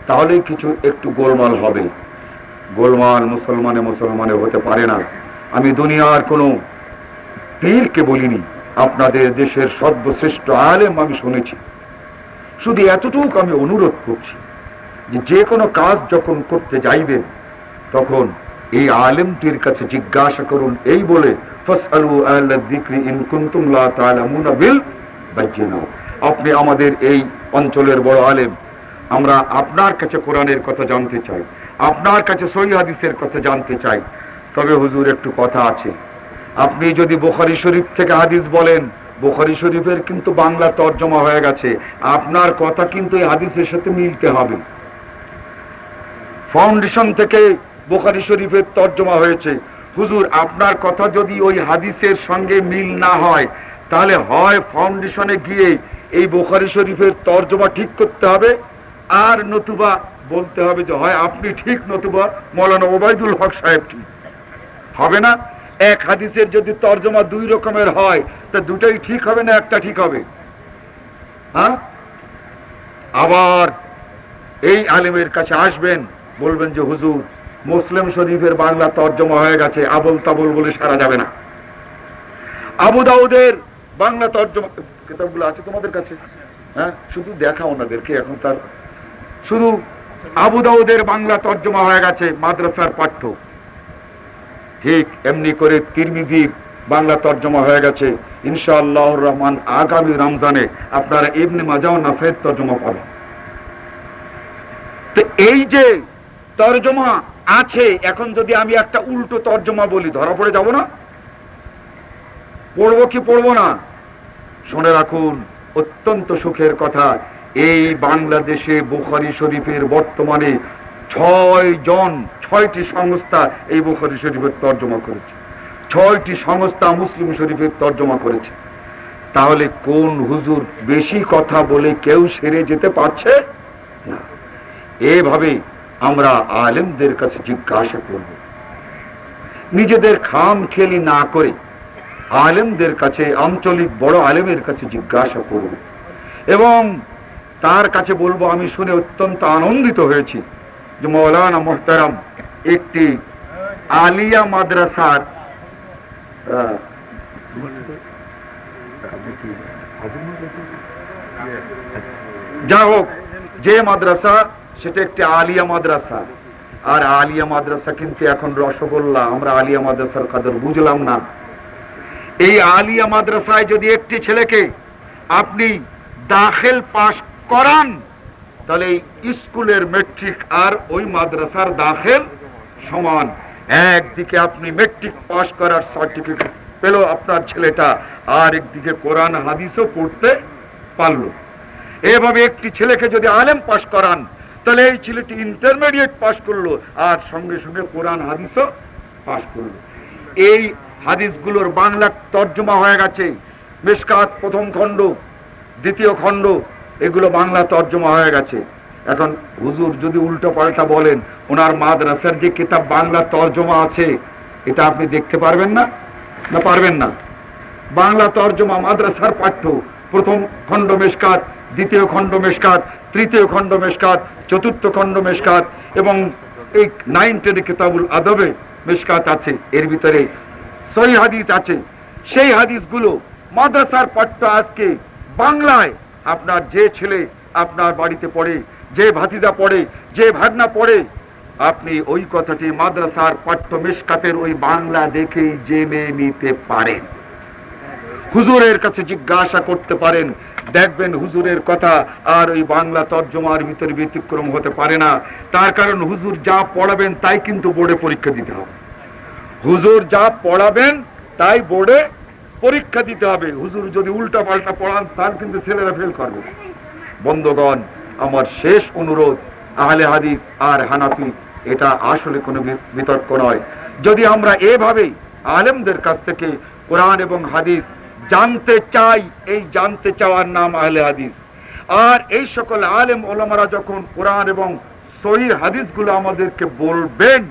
তাহলে কিছু একটু গোলমাল হবে। গোলমাল মুসলমানে মুসলমানে হতে পারে না। আমি দুনিয়ার কোনো পীরকে বলিনি, আপনাদের দেশের সর্বশ্রেষ্ঠ আলেম আমি শুনেছি। শুধু এতটুকু আমি অনুরোধ করছি যে যে কোনো কাজ যখন করতে যাইবেন তখন এই আলেমটির কাছে জিজ্ঞাসা করুন, এই বলে ফাসআলু আহলা যিকরি ইন কুনতুম লা তা'লামুনা বিল বাজ্জিনা। আপনি আমাদের এই অঞ্চলের বড় আলেম, আমরা আপনার কাছে কোরআনের কথা জানতে চাই, আপনার কাছে সহিহ হাদিসের কথা জানতে চাই। তবে হুজুর একটু কথা আছে, আপনি যদি বুখারী শরীফ থেকে হাদিস বলেন, বুখারী শরীফের কিন্তু বাংলা তর্জমা হয়ে গেছে, আপনার কথা কিন্তু এই হাদিসের সাথে মিলতে হবে। ফাউন্ডেশন থেকে বুখারী শরীফের তর্জমা হয়েছে, হুজুর আপনার কথা যদি ওই হাদিসের সঙ্গে মিল না হয়, তাহলে হয় ফাউন্ডেশনে গিয়ে এই বুখারী শরীফের তর্জমা ঠিক করতে হবে, আর নতুবা বলতে হবে যে হয় আপনি ঠিক, নতুবা মৌলানা ওবায়দুল হক সাহেব ঠিক। হবে না? এক হাদিসের যদি তর্জমা দুই রকমের হয়, তা দুটাই ঠিক হবে না একটা ঠিক হবে? হ্যাঁ, আবার এই আলেমের কাছে আসবেন, বলবেন যে হুজুর মুসলিম শরীফের বাংলা তর্জমা হয়ে গেছে, আবল তাবল বলে সারা যাবে না। আবু দাউদের বাংলা তর্জমা কিতাবগুলো আছে তোমাদের কাছে? হ্যাঁ, শুধু দেখা ওনাদেরকে, এখন তার শুধু আবু দাউদের বাংলা তর্জমা হয়ে গেছে, মাদ্রাসার পাঠ্য। ঠিক এমনি করে তিরমিজির বাংলা তর্জমা হয়ে গেছে। ইনশাআল্লাহুর রহমান আগামী রমজানে আপনারা ইবনে মাজাহ ও নাসাইর তর্জমা পাবেন। তো এই যে তর্জমা আছে, এখন যদি আমি একটা উল্টো তর্জমা বলি, ধরা পড়ে যাব না? পড়বো কি পড়বো না? শুনে রাখুন, অত্যন্ত সুখের কথা, এই বাংলাদেশে বুখারী শরীফের বর্তমানে 6টি সংস্থা এই বুখারী শরীফের তর্জমা করেছে, 6টি সংস্থা মুসলিম শরীফের তর্জমা করেছে। তাহলে কোন হুজুর বেশি কথা বলে কেউ সেরে যেতে পারছে না। এভাবে আমরা আলেমদের কাছে জিজ্ঞাসা করব, নিজেদের খাম খেলি না করে আলেমদের কাছে, আঞ্চলিক বড় আলেমের কাছে জিজ্ঞাসা করব এবং তার কাছে বলবো, আমি শুনে অত্যন্ত আনন্দিত হয়েছি যে মৌলানা মুহতারাম একটি আলিয়া মাদ্রাসার যা হোক, যে মাদ্রাসা সেটা একটি আলিয়া মাদ্রাসা, আর আলিয়া মাদ্রাসা কিন্তু এখন রসগোল্লা, আমরা আলিয়া মাদ্রাসার কদর বুঝলাম না। এই আলিয়া মাদ্রাসায় যদি একটি ছেলেকে আপনি দাখিল পাশ করান, তাহলে স্কুলের মেট্রিক আর ওই মাদ্রাসার দাখিল সমান। একদিকে আপনি মেট্রিক পাশ করার সার্টিফিকেট পেল আপনার ছেলেটা, আর একদিকে কোরআন হাদিসও পড়তে পারলো। এভাবে একটি ছেলেকে যদি আলেম পাশ করান, তাহলে এই ছেলেটি ইন্টারমিডিয়েট পাশ করলো আর সঙ্গে সঙ্গে কোরআন হাদিসও পাশ করলো। এই হাদিসগুলোর বাংলা তর্জমা হয়ে গেছে, মিশকাত প্রথম খণ্ড, দ্বিতীয় খণ্ড, এগুলো বাংলা তর্জমা হয়ে গেছে। এখন হুজুর যদি উল্টো পাল্টা বলেন, ওনার মাদ্রাসার যে কিতাব বাংলা তর্জমা আছে, এটা আপনি দেখতে পারবেন না? না পারবেন না? বাংলা তর্জমা মাদ্রাসার পাঠ্য, প্রথম খণ্ড মিশকাত, দ্বিতীয় খণ্ড মিশকাত, তৃতীয় খণ্ড মিশকাত, চতুর্থ খণ্ড মিশকাত, এবং এই 9-10 কিতাবুল আদবে মিশকাত আছে, এর ভিতরে সহিহ হাদিস আছে। সেই হাদিসগুলো মাদ্রাসার পাঠ্য আজকে বাংলায় আপনার যে ছেলে আপনার বাড়িতে পড়ে, যে ভাতিজা পড়ে, যে ভাগনা পড়ে, আপনি ওই কথাটি মাদ্রাসার পাঠ্য মিশকাতের ওই বাংলা দেখেই জেনে নিতে পারেন। হুজুরের কাছে জিজ্ঞাসা করতে পারেন, দেখবেন হুজুরের কথা আর ওই বাংলা তর্জমার ভিতরে ব্যতিক্রম হতে পারে না। তার কারণ হুজুর যা পড়াবেন তাই কিন্তু বোর্ডে পরীক্ষা দিতে হবে। হুজুর যা পড়াবেন তাই বোর্ডে পরীক্ষা দিতে হবে। হুজুর যদি উল্টা পাল্টা পড়ান, তার কিন্তু ছেলেরা ফেল করবে। বন্ধুগণ, আমার শেষ অনুরোধ, আহলে হাদিস আর হানাফি এটা আসলে কোনো বিতর্ক নয়। যদি আমরা এভাবে আলেমদের কাছ থেকে কোরআন এবং হাদিস জানতে চাই, এই জানতে চাওয়ার নাম আহলে হাদিস। আর এই সকল আলেম ওলামারা যখন কোরআন এবং সহিহ হাদিসগুলো আমাদেরকে বলবেন,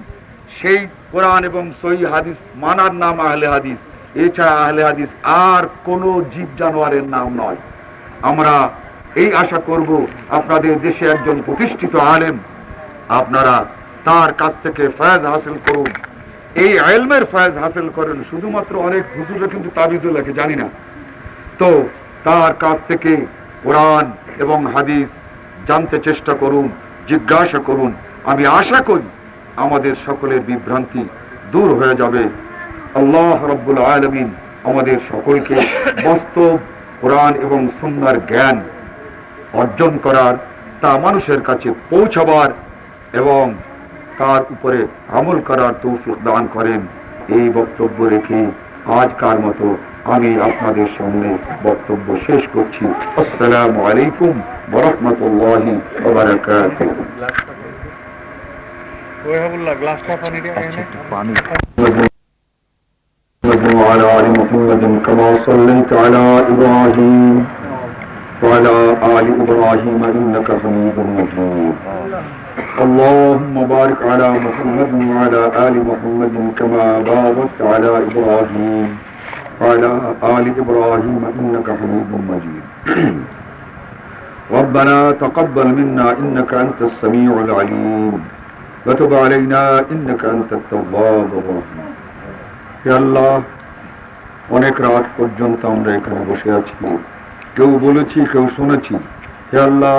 সেই কোরআন এবং সহিহ হাদিস মানার নাম আহলে হাদিস। এছাড়া আহলে হাদিস আর কোনো জীব জানোয়ারের নাম নয়। আমরা এই আশা করব, আপনাদের দেশে একজন প্রতিষ্ঠিত আলেম, আপনারা তার কাছ থেকে ফয়েজ হাসিল করুন, এই ইলমের ফয়েজ হাসিল করেন। শুধুমাত্র অনেক হুজুরে কিন্তু তাবিজও লেখে, জানি না, তো তার কাছ থেকে কোরআন এবং হাদিস জানতে চেষ্টা করুন, জিজ্ঞাসা করুন। আমি আশা করি আমাদের সকলের বিভ্রান্তি দূর হয়ে যাবে। আল্লাহ রাব্বুল আলামিন আমাদের সকলকে বাস্তব কোরআন এবং সুন্নাহর জ্ঞান অর্জন করার, তা মানুষের কাছে পৌঁছাবার এবং তার উপরে আমল করার তৌফিক দান করেন। এই বক্তব্য রেখে আজকার মতো আমি আপনাদের সামনে বক্তব্য শেষ করছি। আসসালামু আলাইকুম ওয়া রাহমাতুল্লাহি ওয়া বারাকাতুহু। وعلى آل محمد كما صليت على إبراهيم وعلى آل إبراهيم إنك حميد مجيد. اللهم بارك على محمد وعلى آل محمد كما باركت على إبراهيم وعلى آل إبراهيم إنك حميد مجيد. ربنا تقبل منا إنك أنت السميع العليم وتب علينا إنك أنت التواب الرحيم. يا الله, অনেক রাত পর্যন্ত আমরা এখানে বসে আছি, কেউ বলেছি কেউ শুনেছি। হে আল্লাহ,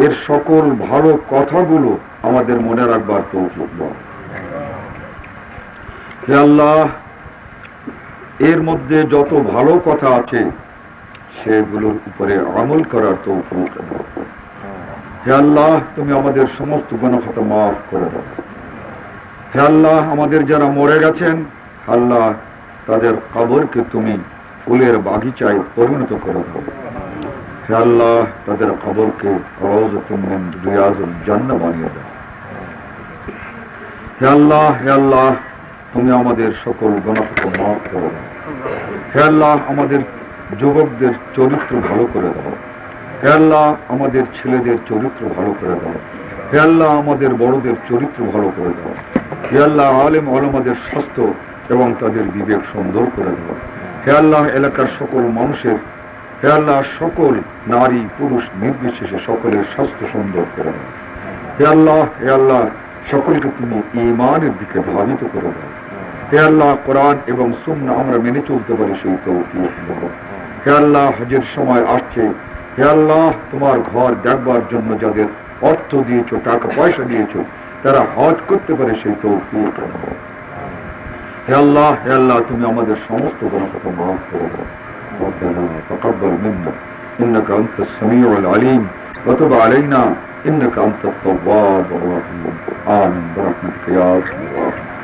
এর সকল ভালো কথাগুলো আমাদের মনে রাখবার তৌফিক দাও। হে আল্লাহ, এর মধ্যে যত ভালো কথা আছে সেগুলোর উপরে আমল করার তৌফিক দাও। হে আল্লাহ, তুমি আমাদের সমস্ত গুনাহ খাতা মাফ করে দাও। হে আল্লাহ, আমাদের যারা মরে গেছেন, আল্লাহ তাদের কবরকে তুমি ফুলের বাগিচায় পরিণত করে দাও। হে আল্লাহ, তাদের কবরকে রওজাতুম মিন রিয়াজিল জান্নাহ বানিয়ে দাও। হে আল্লাহ, হে আল্লাহ, তুমি আমাদের সকল গুনাহকে মাফ করে দাও। হে আল্লাহ, আমাদের যুবকদের চরিত্র ভালো করে দাও। হে আল্লাহ, আমাদের ছেলেদের চরিত্র ভালো করে দাও। হে আল্লাহ, আমাদের বড়দের চরিত্র ভালো করে দাও। হে আল্লাহ, আলেম ওলামাদের স্বাস্থ্য এবং তাদের বিবেক সুন্দর করে দাও। হে আল্লাহ, এলাকার সকল মানুষের, হে আল্লাহ, সকল নারী পুরুষ নির্বিশেষে সকলের স্বাস্থ্য সুন্দর করে দাও। হে আল্লাহ, হে আল্লাহ, সকলকে তুমি ঈমানের দিকে ধাবিত করে দাও। হে আল্লাহ, কোরআন এবং সুন্নাহ আমরা মেনে চলতে পারি সেই তৌফিক দাও। হে আল্লাহ, হজের সময় আসছে, হে আল্লাহ, তোমার ঘর দেখবার জন্য যাদের অর্থ দিয়েছো, টাকা পয়সা দিয়েছো, তারা হজ করতে পারে সেই তৌফিক দাও। হে আল্লাহ, হে আল্লাহ, তুমি আমাদের সমস্ত গুনাহ মাফ করে দাও। ربنا تقبل منا إنك أنت السميع العليم وتب علينا إنك أنت التواب الرحيم. آمين برحمتك يا أرحم الراحمين.